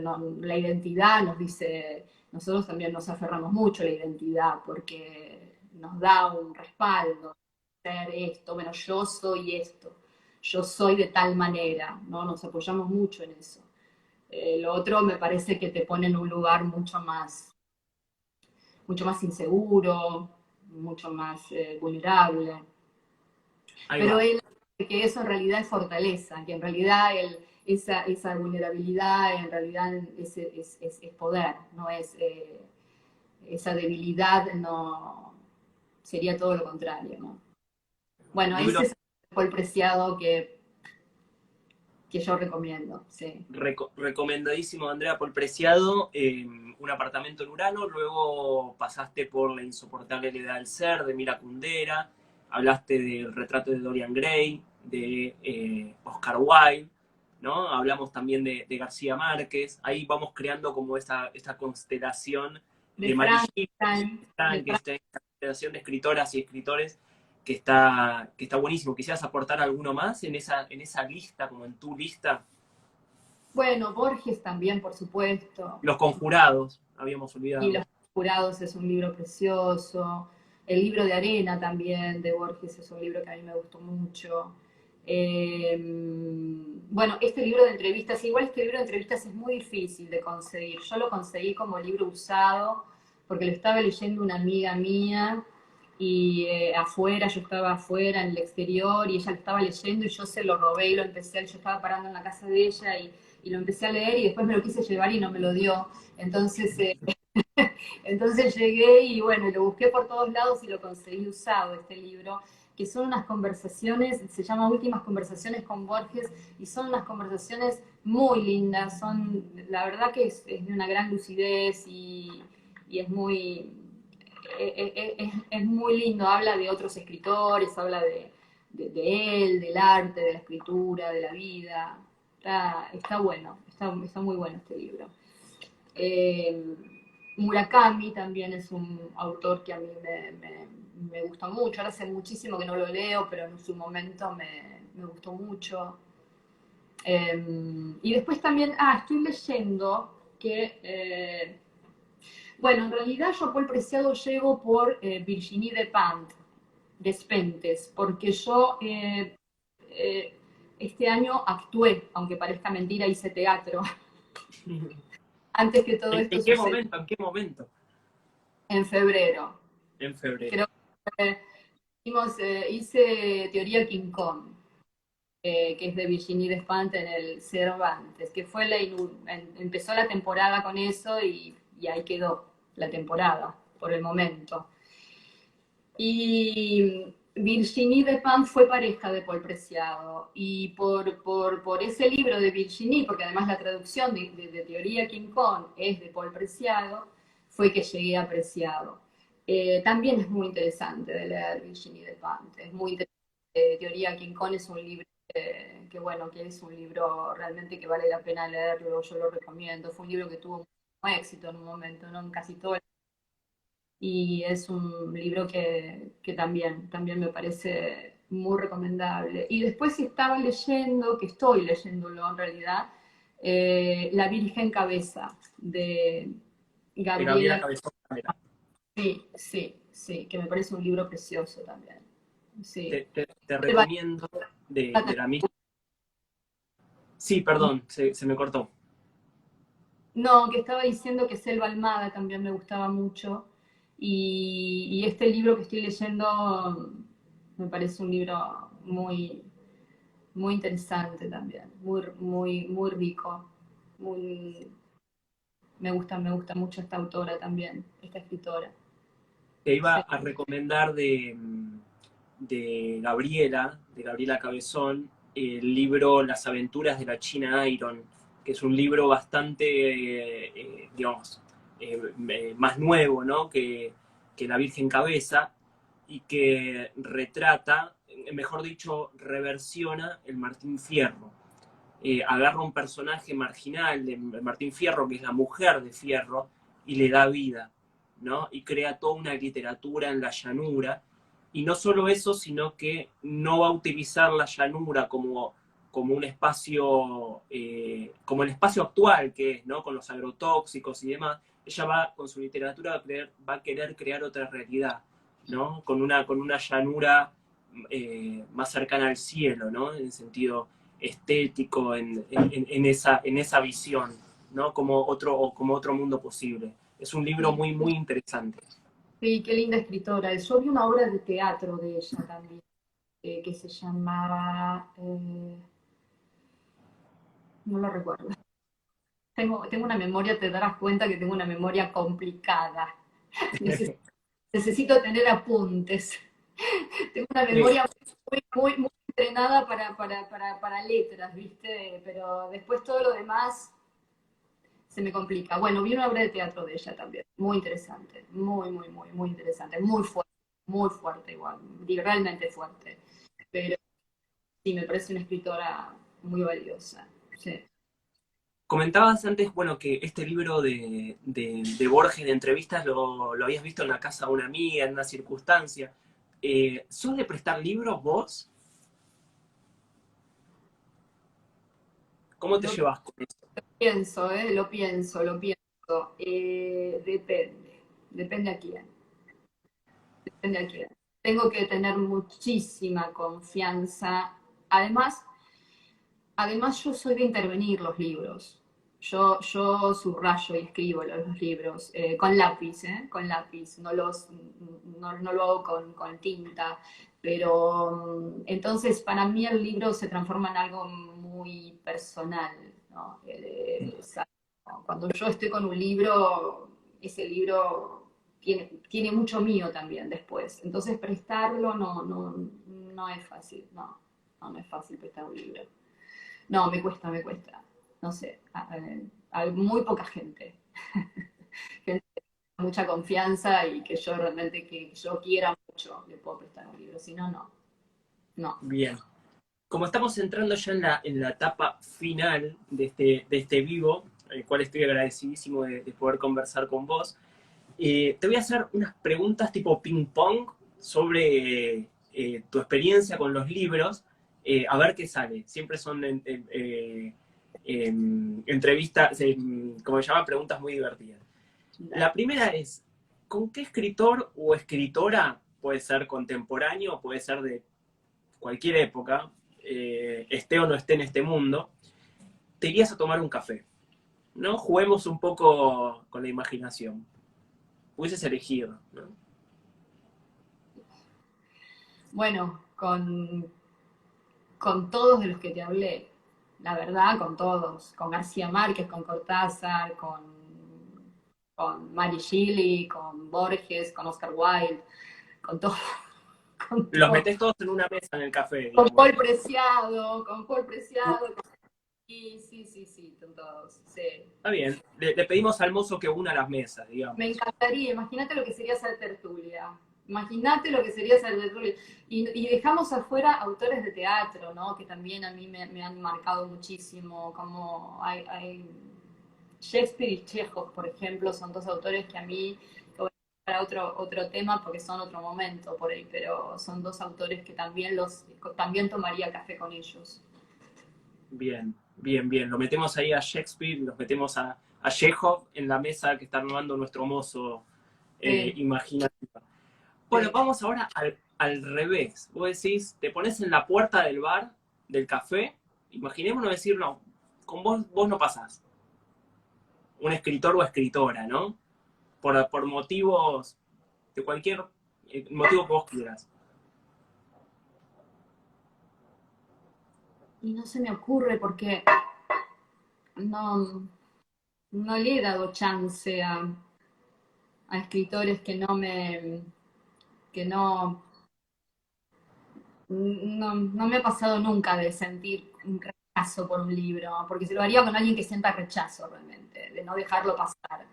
la identidad nos dice, nosotros también nos aferramos mucho a la identidad porque nos da un respaldo, ser esto, bueno, yo soy esto, yo soy de tal manera, ¿no? Nos apoyamos mucho en eso. Lo otro me parece que te pone en un lugar mucho más inseguro, mucho más vulnerable. Ahí Pero va. él que eso en realidad es fortaleza, que en realidad esa vulnerabilidad en realidad es poder, no es esa debilidad, no sería todo lo contrario, ¿no? Bueno, ese Libro es el Preciado que yo recomiendo, sí. recomendadísimo de Andrea Paul Preciado, Un apartamento en Urano, luego pasaste por La insoportable heredad del ser, de Mira Kundera, hablaste del retrato de Dorian Gray, de Oscar Wilde, ¿no? Hablamos también de García Márquez, ahí vamos creando como esta constelación De de Mary Frankenstein, Frankenstein, esta constelación de escritoras y escritores que está buenísimo. ¿Quisieras aportar alguno más en esa lista, como en tu lista? bueno, Borges también, por supuesto. Los Conjurados, habíamos Y olvidado. Los Jurados es un libro precioso. El libro de Arena también de Borges es un libro que a mí me gustó mucho. Bueno, este libro de entrevistas, igual este libro de entrevistas es muy difícil de conseguir. Yo lo conseguí como libro usado porque lo estaba leyendo una amiga mía y afuera, yo estaba afuera en el exterior y ella lo estaba leyendo y yo se lo robé y lo empecé, yo estaba parando en la casa de ella y lo empecé a leer y después me lo quise llevar y no me lo dio. Entonces, entonces llegué y bueno, lo busqué por todos lados y lo conseguí usado, este libro, que son unas conversaciones, se llama Últimas conversaciones con Borges, y son unas conversaciones muy lindas, la verdad que es de una gran lucidez y es muy lindo, habla de otros escritores, habla de él, del arte, de la escritura, de la vida, está bueno, está muy bueno este libro. Eh, Murakami también es un autor que a mí me gusta mucho. Ahora hace muchísimo que no lo leo, pero en su momento me gustó mucho. Y después también, estoy leyendo bueno, en realidad yo a Paul Preciado llego por Virginie Despentes, porque yo Este año actué, aunque parezca mentira, hice teatro. Antes que todo esto ¿En qué sucediera, momento? ¿En qué momento? en febrero. En febrero. Creo que hice Teoría King Kong, que es de Virginie Despentes en el Cervantes, que fue empezó la temporada con eso y ahí quedó la temporada por el momento. Y Virginie Despentes fue pareja de Paul Preciado. Y por ese libro de Virginie, porque además la traducción de Teoría King Kong es de Paul Preciado, fue que llegué a Preciado. También es muy interesante de leer Virginie Despentes. Es muy interesante. Teoría King Kong es un libro bueno, que es un libro realmente que vale la pena leerlo, yo lo recomiendo. Fue un libro que tuvo mucho éxito en un momento, ¿no? En casi todo el y es un libro que también me parece muy recomendable. Y después estaba leyendo, que estoy leyéndolo en realidad, La Virgen Cabeza, de De Gabriela Gabriela. Cabezón Camera. Sí, sí, sí, que me parece un libro precioso también. Sí. Te recomiendo de la misma. Sí, perdón, se me cortó. No, que estaba diciendo que Selva Almada también me gustaba mucho. Y este libro que estoy leyendo me parece un libro muy interesante también, muy rico. Muy, me gusta mucho esta autora también, esta escritora. Te iba Sí. a recomendar de Gabriela Cabezón, el libro Las aventuras de la China Iron, que es un libro bastante, digamos, más nuevo, ¿no? que La Virgen Cabeza, y que retrata, mejor dicho, reversiona el Martín Fierro. Agarra un personaje marginal de Martín Fierro, que es la mujer de Fierro, y le da vida, ¿no? Y crea toda una literatura en la llanura. Y no solo eso, sino que no va a utilizar la llanura como un espacio, como el espacio actual que es, ¿no? Con los agrotóxicos y demás. Ella va, con su literatura, va a querer crear otra realidad, ¿no? Con una llanura más cercana al cielo, ¿no? En sentido estético, en esa visión, ¿no? Como otro mundo posible. Es un libro Sí, muy, muy interesante. sí, qué linda escritora. Yo vi una obra de teatro de ella también, que se llamaba, no lo recuerdo. Tengo una memoria, te darás cuenta que tengo una memoria complicada. Necesito, necesito tener apuntes. Tengo una Sí, memoria muy entrenada para letras, ¿viste? Pero después todo lo demás se me complica. Bueno, vi una obra de teatro de ella también, muy interesante, muy interesante, muy fuerte igual, realmente fuerte. Pero sí, me parece una escritora muy valiosa. Sí. comentabas antes, bueno, que este libro de Borges de entrevistas lo habías visto en la casa de una amiga, en una circunstancia. ¿Sos de prestar libros vos? ¿Cómo te Lo llevas con eso? pienso, lo pienso. Depende a quién, depende a quién. Tengo que tener muchísima confianza. Además, Además, yo soy de intervenir los libros. Yo subrayo y escribo los libros con lápiz, ¿eh? Con lápiz. No lo hago con tinta. Pero entonces para mí el libro se transforma en algo muy personal, ¿no? Cuando yo estoy con un libro, ese libro tiene mucho mío también después. Entonces prestarlo no es fácil, no es fácil prestar un libro. No, me cuesta, me cuesta. No sé, a muy poca gente. Gente con mucha confianza y que yo realmente, que yo quiera mucho, le puedo prestar un libro. Si no, no. Bien. Como estamos entrando ya en la etapa final de este vivo, el cual estoy agradecidísimo de poder conversar con vos, te voy a hacer unas preguntas tipo ping-pong sobre tu experiencia con los libros, a ver qué sale. Siempre son entrevistas, como se llama, preguntas muy divertidas. Dale. La primera es, ¿con qué escritor o escritora, puede ser contemporáneo, puede ser de cualquier época, esté o no esté en este mundo, te irías a tomar un café, ¿no? Juguemos un poco con la imaginación. Hubieses elegido, ¿no? Bueno, con todos de los que te hablé, la verdad, con todos, con García Márquez, con Cortázar, con Mary Shelley, con Borges, con Oscar Wilde, con todo, con Los todo. metés todos en una mesa en el café, Con digamos. Paul Preciado, con Paul Preciado, sí, sí, sí, sí, con todos, sí. Está bien. Le pedimos al mozo que una las mesas, Me digamos. encantaría, imagínate lo que sería hacer tertulia. Imagínate lo que sería hacer tertulia. Y dejamos afuera autores de teatro, ¿no? Que también a mí me han marcado muchísimo, como hay Shakespeare y Chekhov, por ejemplo, son dos autores que a mí, que voy a para otro tema porque son otro momento por ahí, pero son dos autores que también tomaría café con ellos. Bien, bien, bien. Lo metemos ahí a Shakespeare, los metemos a Chekhov en la mesa que está armando nuestro mozo Sí, imaginativo. Bueno, sí. vamos ahora al revés. Vos decís, te pones en la puerta del bar, del café, imaginémonos decir, no, con vos no pasás. Un escritor o escritora, ¿no? Por motivos, de cualquier motivo que vos quieras. Y no se me ocurre porque no, no le he dado chance a escritores que no me ha pasado nunca de sentir un rechazo por un libro, porque se lo haría con alguien que sienta rechazo realmente, de no dejarlo pasar.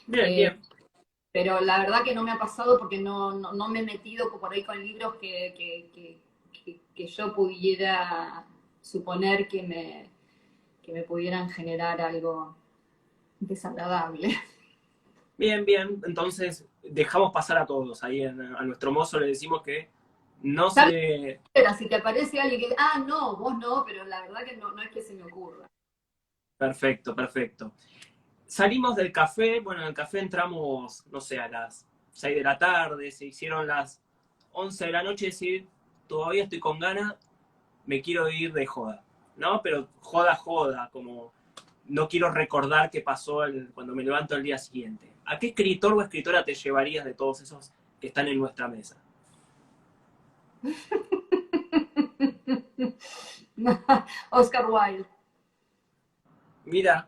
Bien, Eh, bien. pero la verdad que no me ha pasado porque no me he metido por ahí con libros que yo pudiera suponer que me pudieran generar algo desagradable. Bien, bien. Entonces, dejamos pasar a todos. Ahí a nuestro mozo le decimos que no Tal se. vez si te aparece alguien que, no, vos no, pero la verdad que no es que se me ocurra. Perfecto, perfecto. Salimos del café, bueno, en el café entramos, no sé, a las 6 de la tarde, se hicieron las 11 de la noche y decir, todavía estoy con ganas, me quiero ir de joda, ¿no? Pero joda, joda, como no quiero recordar qué pasó cuando me levanto el día siguiente. ¿A qué escritor o escritora te llevarías de todos esos que están en nuestra mesa? Oscar Wilde. Mira,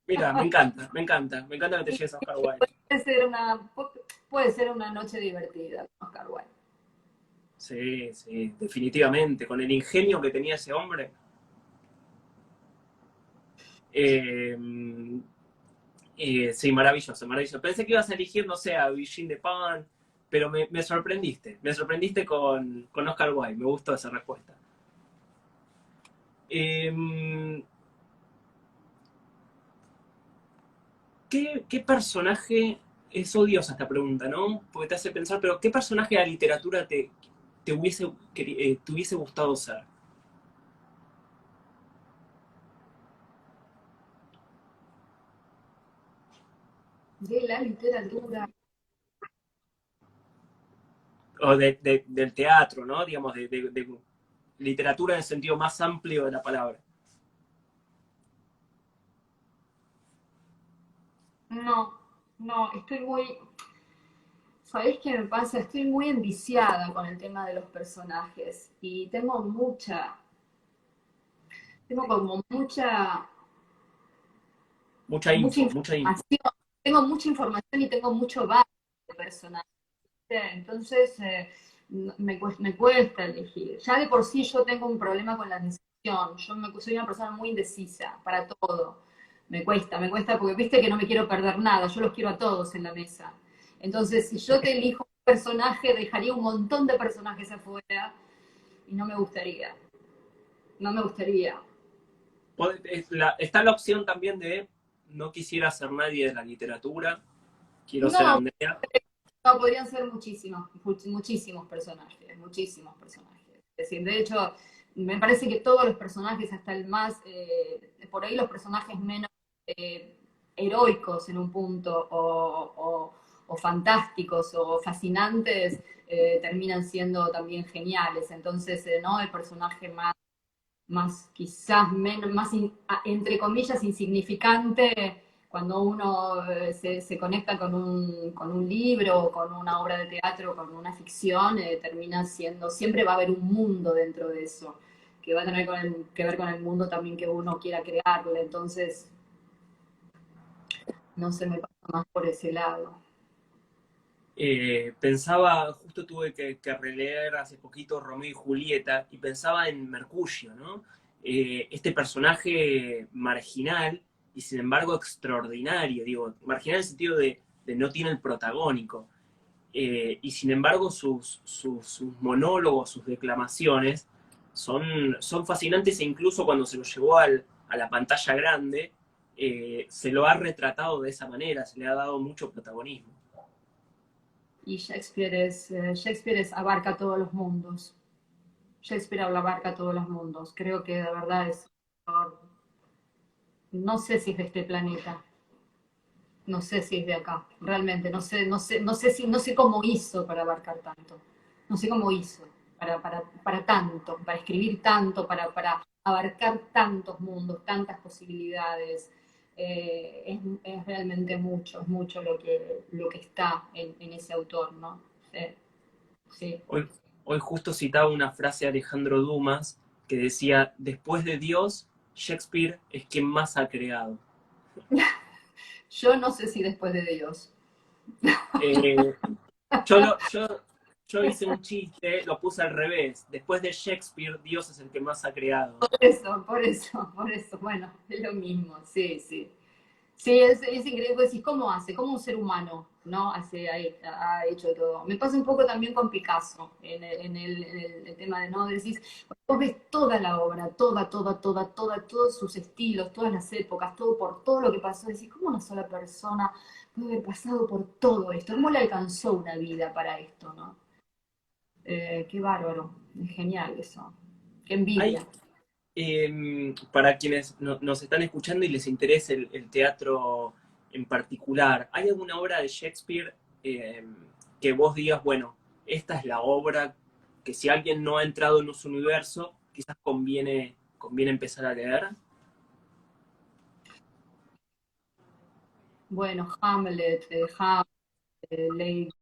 mira, me encanta, me encanta, me encanta que te lleves a Oscar Wilde. Puede ser puede ser una noche divertida con Oscar Wilde. Sí, sí, definitivamente, con el ingenio que tenía ese hombre. Eh, sí, maravilloso, maravilloso. Pensé que ibas a elegir, no sé, a Eugene de Pan, pero me sorprendiste con Oscar Wilde, me gustó esa respuesta. Eh, ¿qué personaje, es odiosa esta pregunta, ¿no? Porque te hace pensar, pero ¿qué personaje de la literatura te hubiese gustado ser? De la literatura. O del teatro, ¿no? Digamos, de literatura en el sentido más amplio de la palabra. No, no, estoy muy. ¿Sabés qué me pasa? Estoy muy enviciada con el tema de los personajes y tengo como Mucha mucha info, mucha info. información, tengo mucha información y tengo mucho bagaje de personajes. Entonces, me cuesta elegir. Ya de por sí yo tengo un problema con la decisión. Soy una persona muy indecisa para todo. Me cuesta porque viste que no me quiero perder nada. Yo los quiero a todos en la mesa. Entonces, si yo te elijo un personaje, dejaría un montón de personajes afuera y no me gustaría. No me gustaría. Está la opción también de no quisiera ser nadie de la literatura, quiero ser No, Andrea. no, podrían ser muchísimos personajes, muchísimos personajes. Es decir, de hecho, me parece que todos los personajes, hasta el más, por ahí los personajes menos heroicos en un punto, o fantásticos o fascinantes, terminan siendo también geniales. Entonces, ¿no? El personaje más quizás menos, entre comillas, insignificante, cuando uno se conecta con un libro, con una obra de teatro, con una ficción, termina siendo, siempre va a haber un mundo dentro de eso, que va a tener que ver con el mundo también que uno quiera crearle. Entonces, no se me pasa más por ese lado. Pensaba, justo tuve que releer hace poquito Romeo y Julieta y pensaba en Mercurio, ¿no? Este personaje marginal y sin embargo extraordinario, digo, marginal en el sentido de no tiene el protagónico. Y sin embargo sus monólogos, sus declamaciones son fascinantes e incluso cuando se lo llevó a la pantalla grande, se lo ha retratado de esa manera, se le ha dado mucho protagonismo. Y Shakespeare abarca todos los mundos. Shakespeare abarca todos los mundos. Creo que de verdad es, no sé si es de este planeta, no sé si es de acá, realmente, no sé cómo hizo para abarcar tanto, no sé cómo hizo para tanto, para escribir tanto, para abarcar tantos mundos, tantas posibilidades. Es realmente mucho, es mucho lo que está en ese autor, ¿no? Sí, sí. Hoy, hoy justo citaba una frase de Alejandro Dumas que decía, después de Dios, Shakespeare es quien más ha creado. Yo no sé si después de Dios. Eh, yo, lo- yo, yo hice un chiste, lo puse al revés. Después de Shakespeare, Dios es el que más ha creado. Por eso, bueno, es lo mismo, sí, sí. Sí, es increíble, pues, decís, ¿cómo hace? ¿Cómo un ser humano, no? Ha hecho todo. Me pasa un poco también con Picasso, el tema de, ¿no? Decís, vos ves toda la obra, todos sus estilos, todas las épocas, todo por todo lo que pasó, decís, ¿cómo una sola persona puede haber pasado por todo esto? ¿Cómo le alcanzó una vida para esto, no? Qué bárbaro, es genial eso. Qué envidia. Hay, para quienes nos están escuchando y les interese el teatro en particular, ¿hay alguna obra de Shakespeare eh, que vos digas, bueno, esta es la obra que si alguien no ha entrado en su universo, quizás conviene empezar a leer? Bueno, Hamlet, Hamlet, Lady